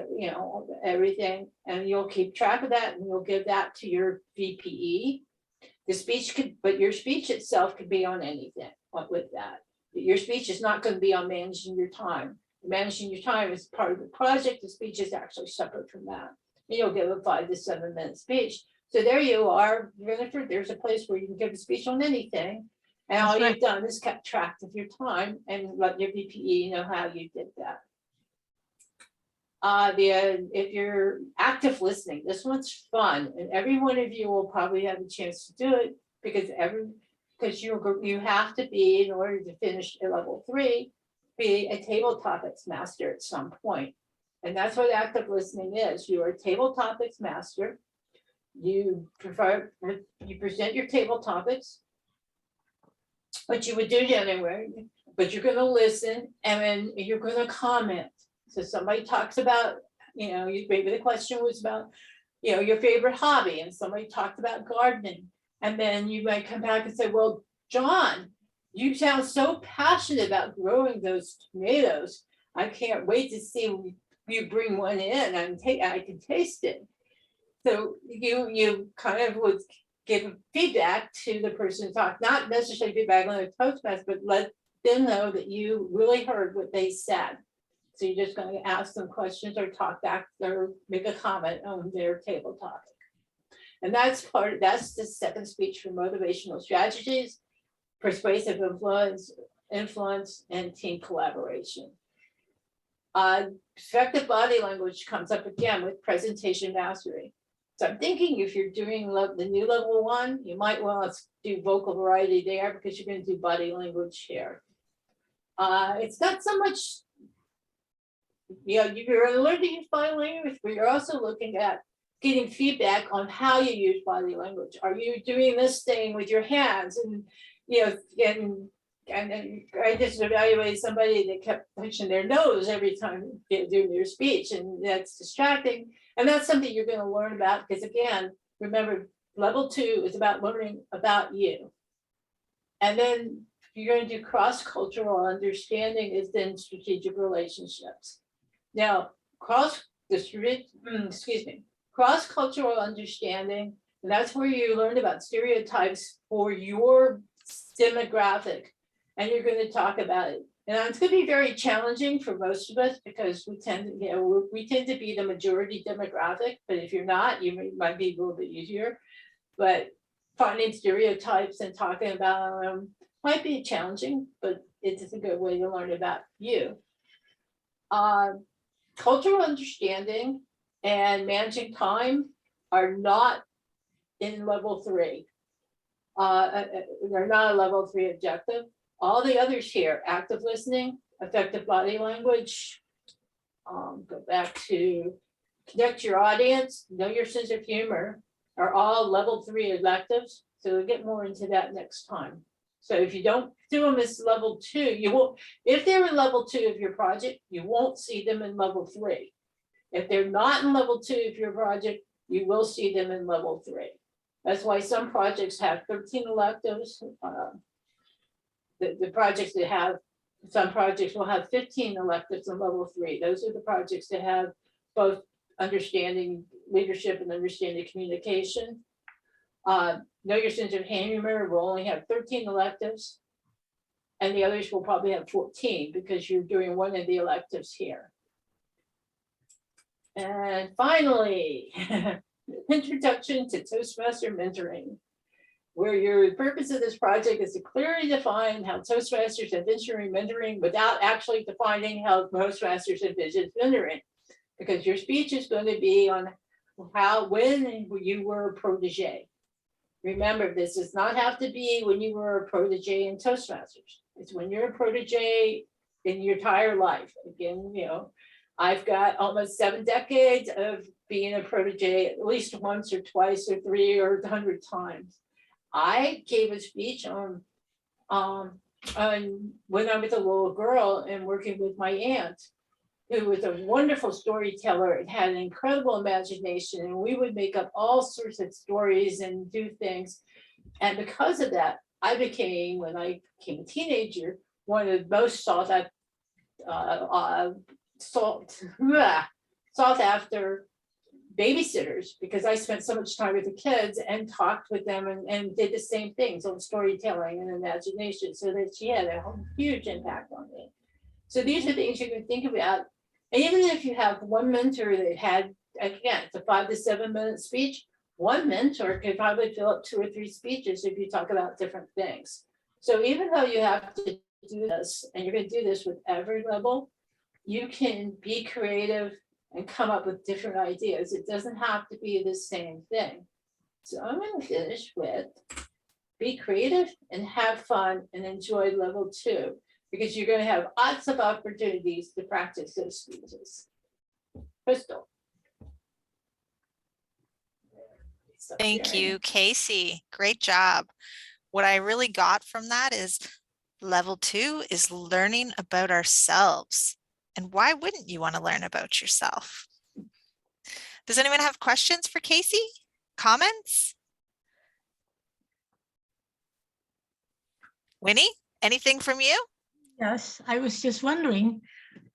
Speaker 5: everything. And you'll keep track of that, and you'll give that to your VPE. But your speech itself could be on anything with that. Your speech is not going to be on managing your time. Managing your time is part of the project. The speech is actually separate from that. And you'll give a 5 to 7 minute speech. So there you are, Jennifer. There's a place where you can give a speech on anything. And all
Speaker 3: That's
Speaker 5: you've done is kept track of your time and let your VPE know how you did that. If you're active listening, this one's fun, and every one of you will probably have a chance to do it because you have to be, in order to finish at level 3, be a table topics master at some point. And that's what active listening is. You are a table topics master. You present your table topics, what you would do anyway, but you're going to listen and then you're going to comment. So somebody talks about, maybe the question was about, your favorite hobby, and somebody talked about gardening. And then you might come back and say, well, John, you sound so passionate about growing those tomatoes. I can't wait to see you bring one in and I can taste it. So you kind of would give feedback to the person talk, not necessarily feedback on the Toastmaster, but let them know that you really heard what they said. So you're just going to ask them questions or talk back or make a comment on their table topic. And that's the second speech for motivational strategies, persuasive influence, and team collaboration. Effective body language comes up again with presentation mastery. So I'm thinking if you're doing the new level 1, you might want to do vocal variety there because you're going to do body language here. It's not so much, you're learning to use body language, but you're also looking at getting feedback on how you use body language. Are you doing this thing with your hands? And I just evaluated somebody that kept touching their nose every time they're doing their speech, and that's distracting. And that's something you're going to learn about because, again, remember, level 2 is about learning about you. And then you're going to do cross-cultural understanding is then strategic relationships. Now, cross-cultural understanding, and that's where you learn about stereotypes for your demographic, and you're going to talk about it. And it's going to be very challenging for most of us because we tend to be the majority demographic. But if you're not, might be a little bit easier. But finding stereotypes and talking about them might be challenging, but it's a good way to learn about you. Cultural understanding and managing time are not in level 3. They're not a level 3 objective. All the others here, active listening, effective body language, go back to connect your audience, know your sense of humor, are all level 3 electives. So we'll get more into that next time. So if you don't do them as level 2, you won't, if they're in level 2 of your project, you won't see them in level 3. If they're not in level 2 of your project, you will see them in level 3. That's why some projects have 13 electives. The projects that have, some projects will have 15 electives in level 3. Those are the projects that have both understanding leadership and understanding communication. Know your sense of humor will only have 13 electives, and the others will probably have 14 because you're doing one of the electives here. And finally, introduction to Toastmaster mentoring, where your purpose of this project is to clearly define how Toastmasters envision mentoring without actually defining how Toastmasters envision mentoring, because your speech is going to be on when you were a protege. Remember, this does not have to be when you were a protege in Toastmasters. It's when you're a protege in your entire life. Again, I've got almost 7 decades of being a protege at least once or twice or 3 or 100 times. I gave a speech on when I was a little girl and working with my aunt, who was a wonderful storyteller and had an incredible imagination, and we would make up all sorts of stories and do things. And because of that, I became, when I became a teenager, one of the most sought after babysitters because I spent so much time with the kids and talked with them and did the same things on storytelling and imagination, so that she had a huge impact on me. So these are things you can think about. And even if you have one mentor that had, again, it's a 5 to 7 minute speech, one mentor could probably fill up 2 or 3 speeches if you talk about different things. So even though you have to do this, and you're going to do this with every level, you can be creative and come up with different ideas. It doesn't have to be the same thing. So I'm going to finish with be creative and have fun and enjoy level 2, because you're going to have lots of opportunities to practice those speeches. Crystal.
Speaker 1: Thank you, Casey. Great job. What I really got from that is level 2 is learning about ourselves. And why wouldn't you want to learn about yourself? Does anyone have questions for Casey? Comments? Winnie, anything from you?
Speaker 3: Yes, I was just wondering,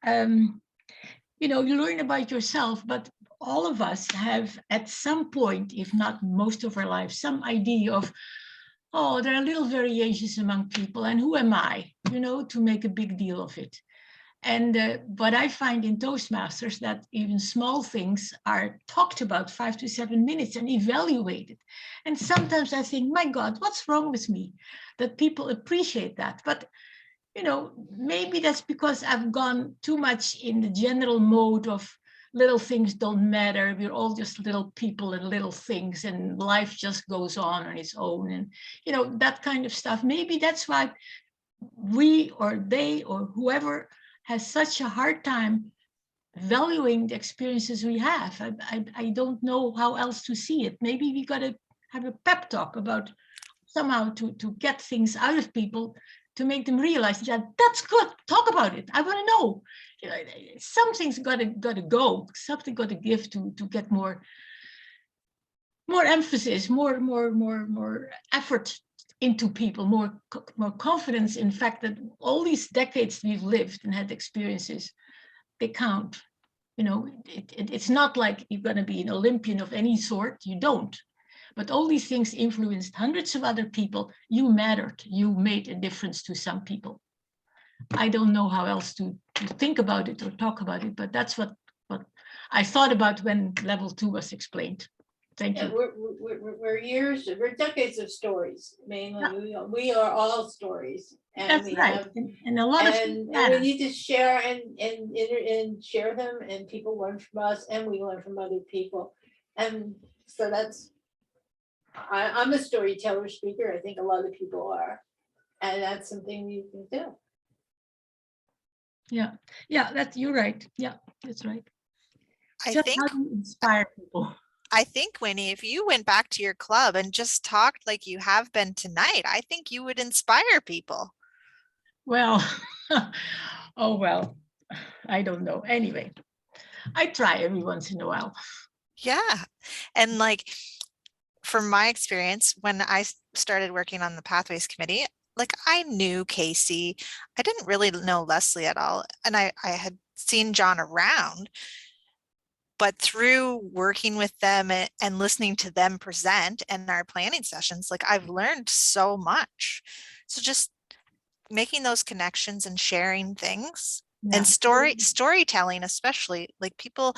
Speaker 3: you know, you learn about yourself, but all of us have at some point, if not most of our lives, some idea of, oh, there are little variations among people, and who am I, you know, to make a big deal of it. And what I find in Toastmasters that even small things are talked about 5 to 7 minutes and evaluated. And sometimes I think, my God, what's wrong with me? That people appreciate that. But, you know, maybe that's because I've gone too much in the general mode of little things don't matter. We're all just little people and little things, and life just goes on its own. And, you know, that kind of stuff. Maybe that's why we or they or whoever has such a hard time valuing the experiences we have. I don't know how else to see it. Maybe we got to have a pep talk about somehow to get things out of people, to make them realize, yeah, that's good. Talk about it. I want to know. You know, something's got to go. Something got to give to get more emphasis, more effort into people, more confidence in fact that all these decades we've lived and had experiences, they count. You know, it's not like you're going to be an Olympian of any sort. You don't. But all these things influenced hundreds of other people. You mattered. You made a difference to some people. I don't know how else to think about it or talk about it, but that's what I thought about when level 2 was explained. Thank you.
Speaker 5: We're decades of stories, mainly. Yeah. We are all stories. And
Speaker 3: that's right. And a lot
Speaker 5: and we need to share and share them, and people learn from us and we learn from other people. And so that's, I'm a storyteller speaker. I think a lot of people are. And that's something you can do. Yeah, you're right. Yeah, that's right.
Speaker 1: I
Speaker 3: Just
Speaker 1: think
Speaker 3: how do you inspire people?
Speaker 1: I think, Winnie, if you went back to your club and just talked like you have been tonight, I think you would inspire people.
Speaker 3: Well, oh, well, I don't know. Anyway, I try every once in a while.
Speaker 1: Yeah. And like, from my experience, when I started working on the Pathways Committee, like I knew Casey. I didn't really know Leslie at all. And I had seen John around. But through working with them and listening to them present and our planning sessions, like I've learned so much. So just making those connections and sharing things and storytelling, especially, like people,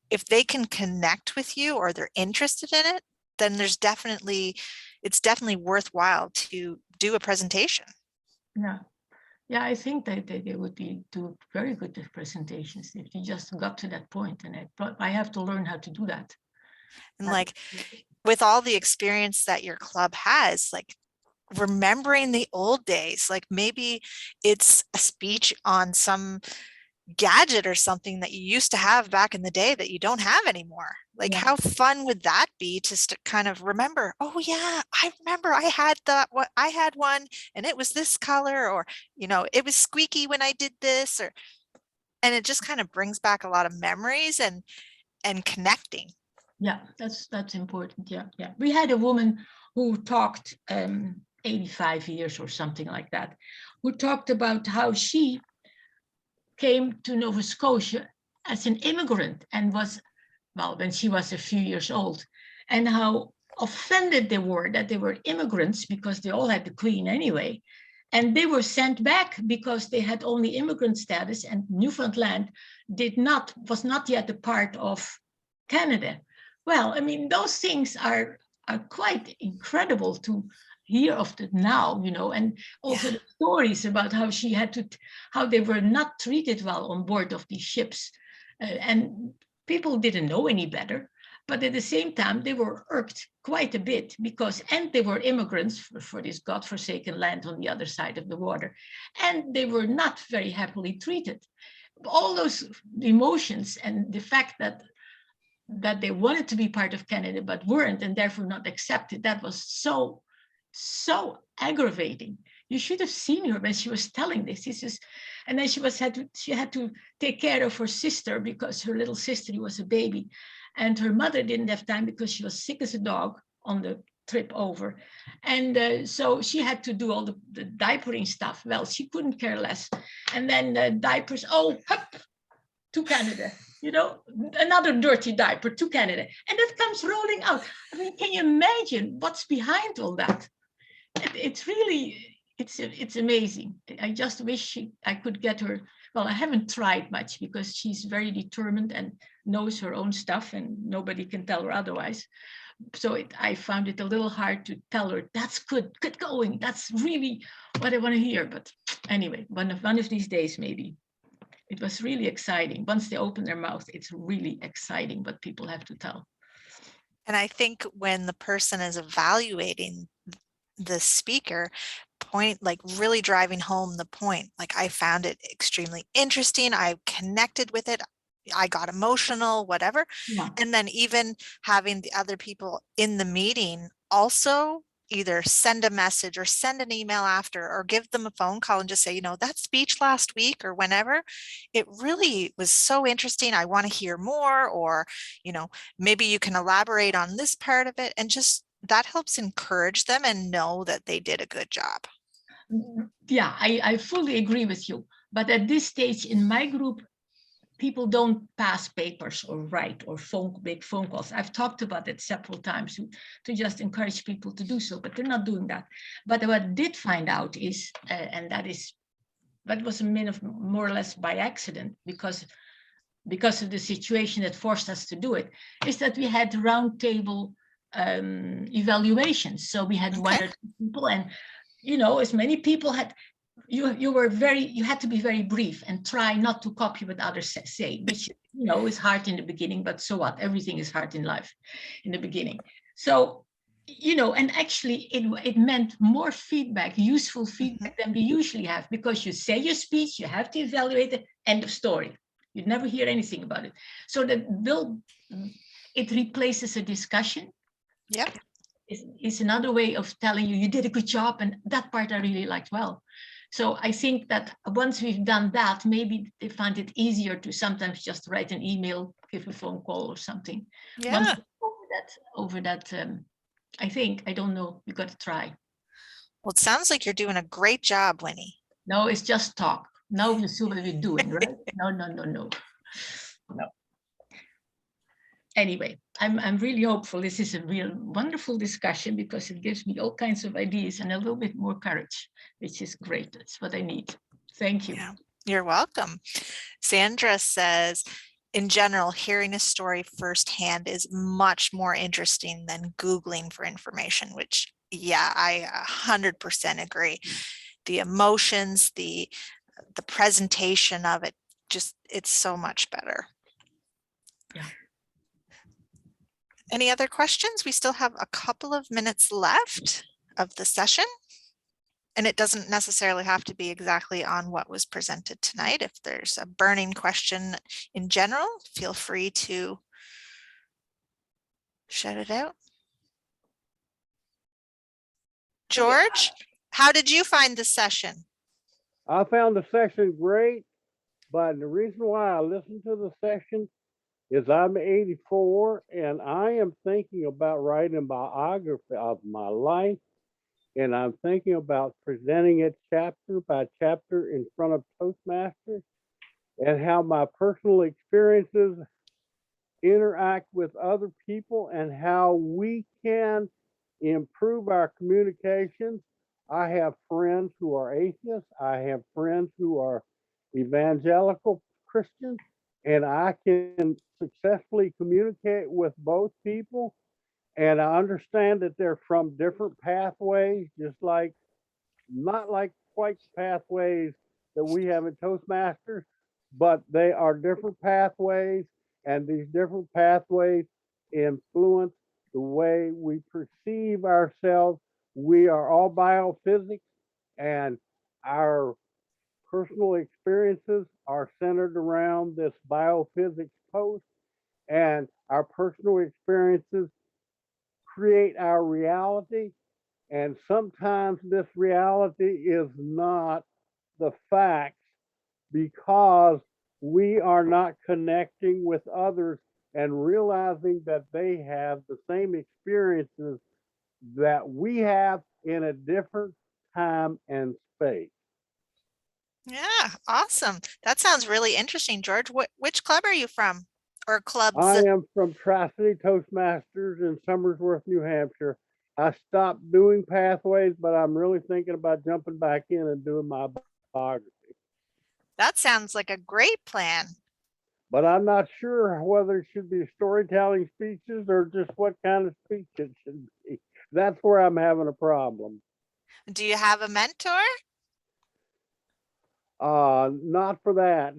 Speaker 1: if they can connect with you or they're interested in it, then it's definitely worthwhile to do a presentation.
Speaker 3: Yeah, I think that they would do very good presentations if you just got to that point. And I have to learn how to do that.
Speaker 1: And like with all the experience that your club has, like remembering the old days, like maybe it's a speech on some gadget or something that you used to have back in the day that you don't have anymore. Like how fun would that be to kind of remember, oh yeah, I remember I had one and it was this color, or, you know, it was squeaky when I did this, and it just kind of brings back a lot of memories and connecting.
Speaker 3: Yeah, that's important. Yeah. We had a woman who talked 85 years or something like that, who talked about how she came to Nova Scotia as an immigrant and was well, when she was a few years old, and how offended they were that they were immigrants because they all had the Queen anyway. And they were sent back because they had only immigrant status, and Newfoundland was not yet a part of Canada. Well, I mean, those things are quite incredible to hear of it now, you know, and also the stories about how they were not treated well on board of these ships. And people didn't know any better. But at the same time, they were irked quite a bit because, and they were immigrants for this godforsaken land on the other side of the water, and they were not very happily treated. All those emotions and the fact that they wanted to be part of Canada but weren't, and therefore not accepted, that was so aggravating. You should have seen her when she was telling this. And then she had to take care of her sister because her little sister, who was a baby, and her mother didn't have time because she was sick as a dog on the trip over. And so she had to do all the diapering stuff. Well, she couldn't care less. And then diapers, to Canada, you know, another dirty diaper to Canada. And it comes rolling out. I mean, can you imagine what's behind all that? It's really, it's amazing. I just wish I could get her. Well, I haven't tried much because she's very determined and knows her own stuff and nobody can tell her otherwise. So I found it a little hard to tell her, that's good, get going. That's really what I want to hear. But anyway, one of these days, maybe. It was really exciting. Once they open their mouth, it's really exciting what people have to tell.
Speaker 1: And I think when the person is evaluating the speaker, like really driving home the point, like I found it extremely interesting, I connected with it, I got emotional, whatever.
Speaker 3: Yeah.
Speaker 1: And then even having the other people in the meeting also either send a message or send an email after or give them a phone call and just say, you know, that speech last week or whenever, it really was so interesting, I want to hear more, or, you know, maybe you can elaborate on this part of it, and just that helps encourage them and know that they did a good job.
Speaker 3: Yeah, I fully agree with you. But at this stage in my group, people don't pass papers or write or make phone calls. I've talked about it several times to just encourage people to do so, but they're not doing that. But what I did find out is, and that was more or less by accident because of the situation that forced us to do it, is that we had roundtable evaluations. So we had one or two people, and you know, as many people had. You had to be very brief and try not to copy what others say, which, you know, is hard in the beginning, but so what? Everything is hard in life in the beginning. So, you know, and actually it meant more feedback, useful feedback than we usually have, because you say your speech, you have to evaluate it, end of story. You'd never hear anything about it. So it replaces a discussion.
Speaker 1: Yep.
Speaker 3: It's another way of telling you did a good job, and that part I really liked well. So I think that once we've done that, maybe they find it easier to sometimes just write an email, give a phone call or something.
Speaker 1: Yeah.
Speaker 3: Once over that, I think, I don't know, we got to try.
Speaker 1: Well, it sounds like you're doing a great job, Winnie.
Speaker 3: No, it's just talk. Now you see what we're doing, right? No. Anyway, I'm really hopeful. This is a real wonderful discussion because it gives me all kinds of ideas and a little bit more courage, which is great. That's what I need. Thank you.
Speaker 1: Yeah, you're welcome. Sandra says, in general, hearing a story firsthand is much more interesting than Googling for information, which, yeah, I 100% agree. The emotions, the presentation of it, just, it's so much better.
Speaker 3: Yeah.
Speaker 1: Any other questions? We still have a couple of minutes left of the session. And it doesn't necessarily have to be exactly on what was presented tonight. If there's a burning question in general, feel free to shout it out. George, how did you find the session?
Speaker 7: I found the session great, but the reason why I listened to the session is I'm 84 and I am thinking about writing a biography of my life, and I'm thinking about presenting it chapter by chapter in front of Toastmasters, and how my personal experiences interact with other people and how we can improve our communications. I have friends who are atheists. I have friends who are evangelical Christians, and I can successfully communicate with both people. And I understand that they're from different pathways, just like not like quite the pathways that we have in Toastmasters, but they are different pathways, and these different pathways influence the way we perceive ourselves. We are all biophysics, and our personal experiences are centered around this biophysics post, and our personal experiences create our reality. And sometimes this reality is not the facts because we are not connecting with others and realizing that they have the same experiences that we have in a different time and space.
Speaker 1: Yeah, awesome. That sounds really interesting, George. Which club are you from, or clubs?
Speaker 7: I am from Tri-City Toastmasters in Somersworth, New Hampshire. I stopped doing pathways, but I'm really thinking about jumping back in and doing my biography.
Speaker 1: That sounds like a great plan.
Speaker 7: But I'm not sure whether it should be storytelling speeches or just what kind of speech it should be. That's where I'm having a problem.
Speaker 1: Do you have a mentor?
Speaker 7: Not for that.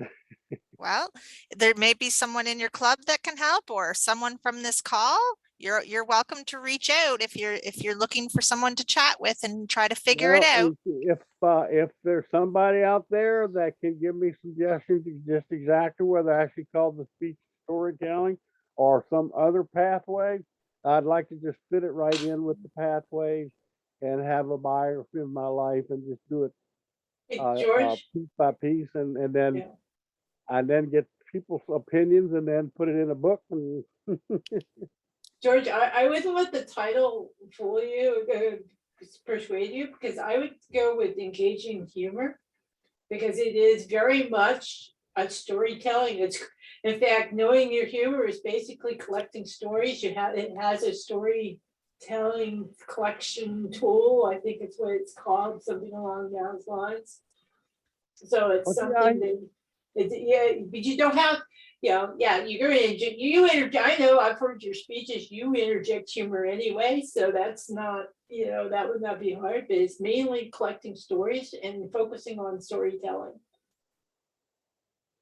Speaker 1: Well, there may be someone in your club that can help, or someone from this call. You're welcome to reach out if you're looking for someone to chat with and try to figure it out.
Speaker 7: If there's somebody out there that can give me suggestions just exactly whether I should call the speech storytelling or some other pathway, I'd like to just fit it right in with the pathways and have a biography of my life and just do it
Speaker 5: Hey, George,
Speaker 7: piece by piece, and then
Speaker 5: yeah.
Speaker 7: and then get people's opinions and then put it in a book. And
Speaker 5: George, I wouldn't let the title fool you, persuade you, because I would go with engaging humor, because it is very much a storytelling. It's, in fact, knowing your humor is basically collecting stories. It has a storytelling collection tool. I think it's what it's called, something along those lines. So it's something that it's, yeah, but you don't have, yeah, you're gonna interject. I know I've heard your speeches, you interject humor anyway, so that's not, that would not be hard, but it's mainly collecting stories and focusing on storytelling.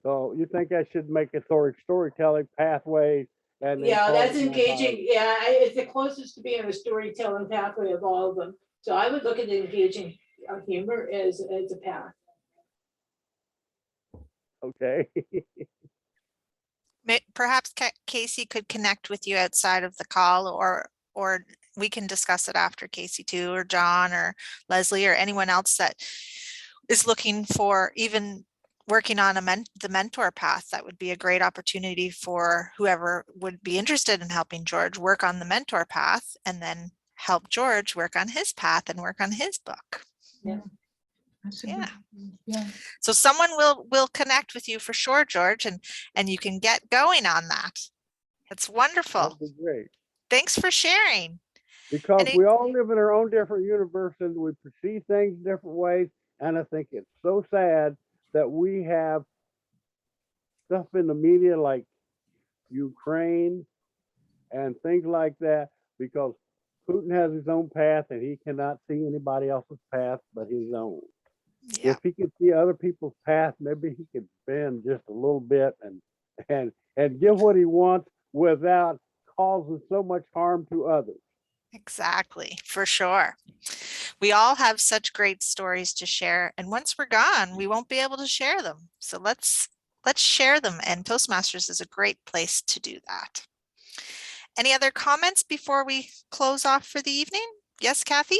Speaker 7: so you think I should make a storytelling pathway? And
Speaker 5: Yeah, that's engaging. Yeah, it's the closest to being a storytelling pathway of all of them. So I would look at engaging humor as a path.
Speaker 7: Okay.
Speaker 1: Perhaps Casey could connect with you outside of the call, or we can discuss it after, Casey too, or John or Leslie or anyone else that is looking for even working on the mentor path. That would be a great opportunity for whoever would be interested in helping George work on the mentor path, and then help George work on his path and work on his book.
Speaker 5: Yeah.
Speaker 3: Yeah.
Speaker 1: So someone will connect with you for sure, George, and you can get going on that. That's wonderful.
Speaker 7: That'd be great.
Speaker 1: Thanks for sharing.
Speaker 7: Because we all live in our own different universe and we perceive things different ways. And I think it's so sad that we have stuff in the media like Ukraine and things like that, because Putin has his own path and he cannot see anybody else's path but his own.
Speaker 1: Yeah.
Speaker 7: If he could see other people's path, maybe he could bend just a little bit and give what he wants without causing so much harm to others.
Speaker 1: Exactly, for sure. We all have such great stories to share, and once we're gone, we won't be able to share them. So let's share them, and Toastmasters is a great place to do that. Any other comments before we close off for the evening? Yes, Kathy?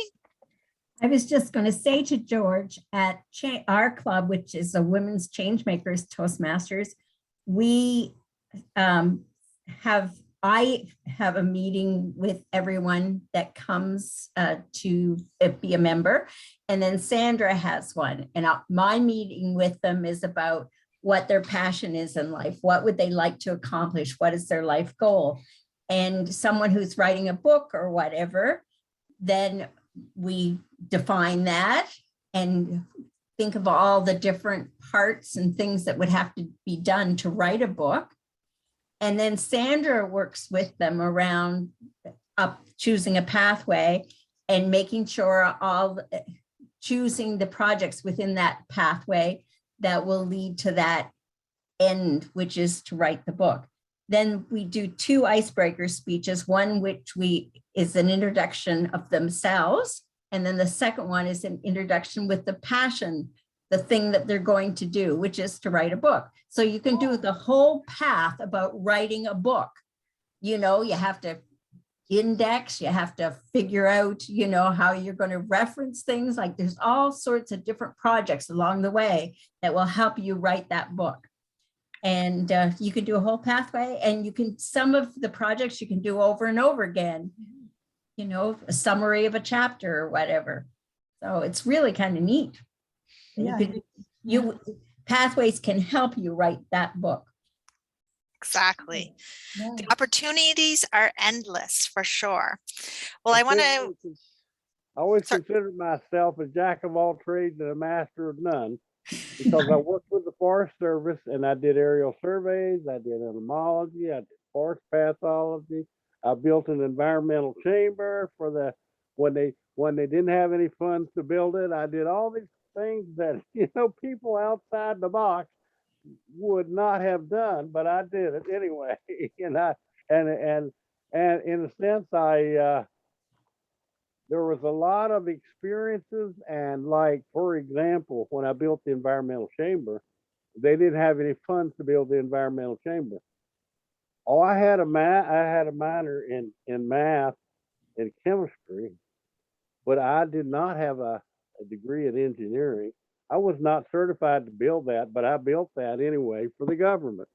Speaker 6: I was just going to say to George, at our club, which is a Women's Changemakers Toastmasters, I have a meeting with everyone that comes to be a member. And then Sandra has one. And my meeting with them is about what their passion is in life. What would they like to accomplish? What is their life goal? And someone who's writing a book or whatever, then we define that and think of all the different parts and things that would have to be done to write a book. And then Sandra works with them around choosing a pathway and making sure choosing the projects within that pathway that will lead to that end, which is to write the book. Then we do 2 icebreaker speeches, one which is an introduction of themselves. And then the second one is an introduction with the passion, the thing that they're going to do, which is to write a book. So you can do the whole path about writing a book. You know, you have to index, you have to figure out, you know, how you're going to reference things. Like there's all sorts of different projects along the way that will help you write that book. And you can do a whole pathway, and you can, some of the projects you can do over and over again, you know, a summary of a chapter or whatever. So it's really kind of neat.
Speaker 3: Yeah,
Speaker 6: Pathways can help you write that book.
Speaker 1: Exactly.
Speaker 3: yeah.
Speaker 1: The opportunities are endless for sure. Well, I want to,
Speaker 7: I always
Speaker 1: Sorry.
Speaker 7: considered myself a jack of all trades and a master of none, because I worked with the Forest Service and I did aerial surveys, I did entomology, I did forest pathology. I built an environmental chamber for when they didn't have any funds to build it. I did all these things that, you know, people outside the box would not have done, but I did it anyway. And in a sense, there was a lot of experiences, and like, for example, when I built the environmental chamber, they didn't have any funds to build the environmental chamber. Oh, I had a minor in math and chemistry, but I did not have a degree in engineering. I was not certified to build that, but I built that anyway for the government.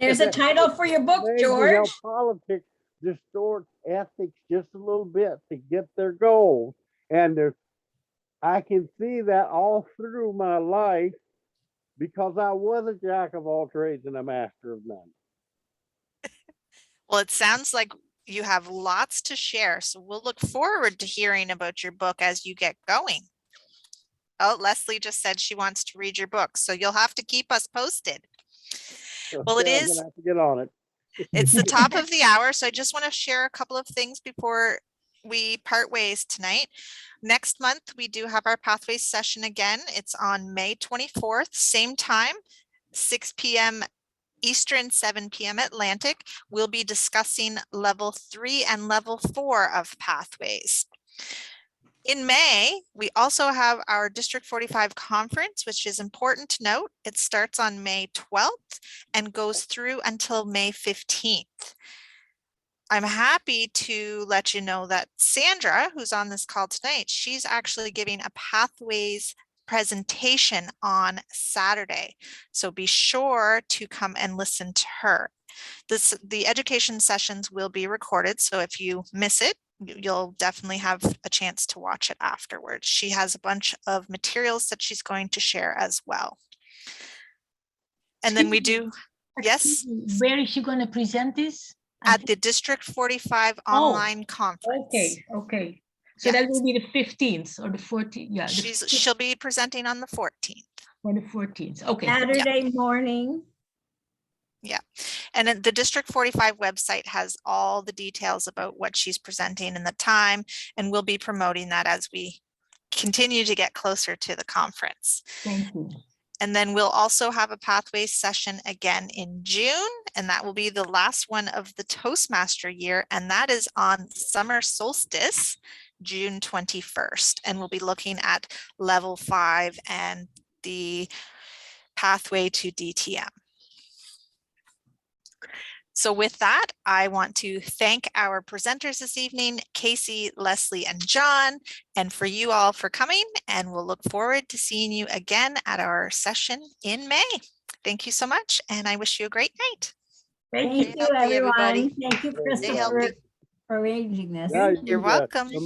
Speaker 6: There's a title for your book,
Speaker 7: Amazing how
Speaker 6: George.
Speaker 7: politics distort ethics just a little bit to get their goals. And I can see that all through my life, because I was a jack of all trades and a master of none.
Speaker 1: well, it sounds like you have lots to share. So we'll look forward to hearing about your book as you get going. Oh, Leslie just said she wants to read your book, so you'll have to keep us posted. Well, it
Speaker 7: Okay, I'm
Speaker 1: is.
Speaker 7: gonna have to get on it.
Speaker 1: It's the top of the hour, so I just want to share a couple of things before we part ways tonight. Next month, we do have our Pathways session again. It's on May 24th, same time, 6 p.m. Eastern, 7 p.m. Atlantic. We'll be discussing level 3 and level 4 of Pathways. In May, we also have our District 45 conference, which is important to note. It starts on May 12th and goes through until May 15th. I'm happy to let you know that Sandra, who's on this call tonight, she's actually giving a Pathways presentation on Saturday. So be sure to come and listen to her. The education sessions will be recorded, so if you miss it, you'll definitely have a chance to watch it afterwards. She has a bunch of materials that she's going to share as well. And then we do, yes?
Speaker 3: Where is she going to present this?
Speaker 1: At the District 45 online conference.
Speaker 3: Okay. So that will be the 15th or the 14th. Yeah.
Speaker 1: She'll be presenting on the 14th.
Speaker 3: On the 14th. Okay.
Speaker 6: Saturday morning.
Speaker 1: Yeah. And then the District 45 website has all the details about what she's presenting and the time, and we'll be promoting that as we continue to get closer to the conference.
Speaker 3: Thank you.
Speaker 1: And then we'll also have a Pathways session again in June, and that will be the last one of the Toastmaster year, and that is on summer solstice, June 21st. And we'll be looking at level 5 and the pathway to DTM. So with that, I want to thank our presenters this evening, Casey, Leslie, and John, and for you all for coming, and we'll look forward to seeing you again at our session in May. Thank you so much, and I wish you a great night.
Speaker 6: Thank
Speaker 1: Stay
Speaker 6: you,
Speaker 1: healthy,
Speaker 6: everyone.
Speaker 1: everybody.
Speaker 6: Thank you,
Speaker 1: Stay
Speaker 6: Crystal,
Speaker 1: healthy.
Speaker 6: for arranging this.
Speaker 7: Yeah,
Speaker 1: You're welcome.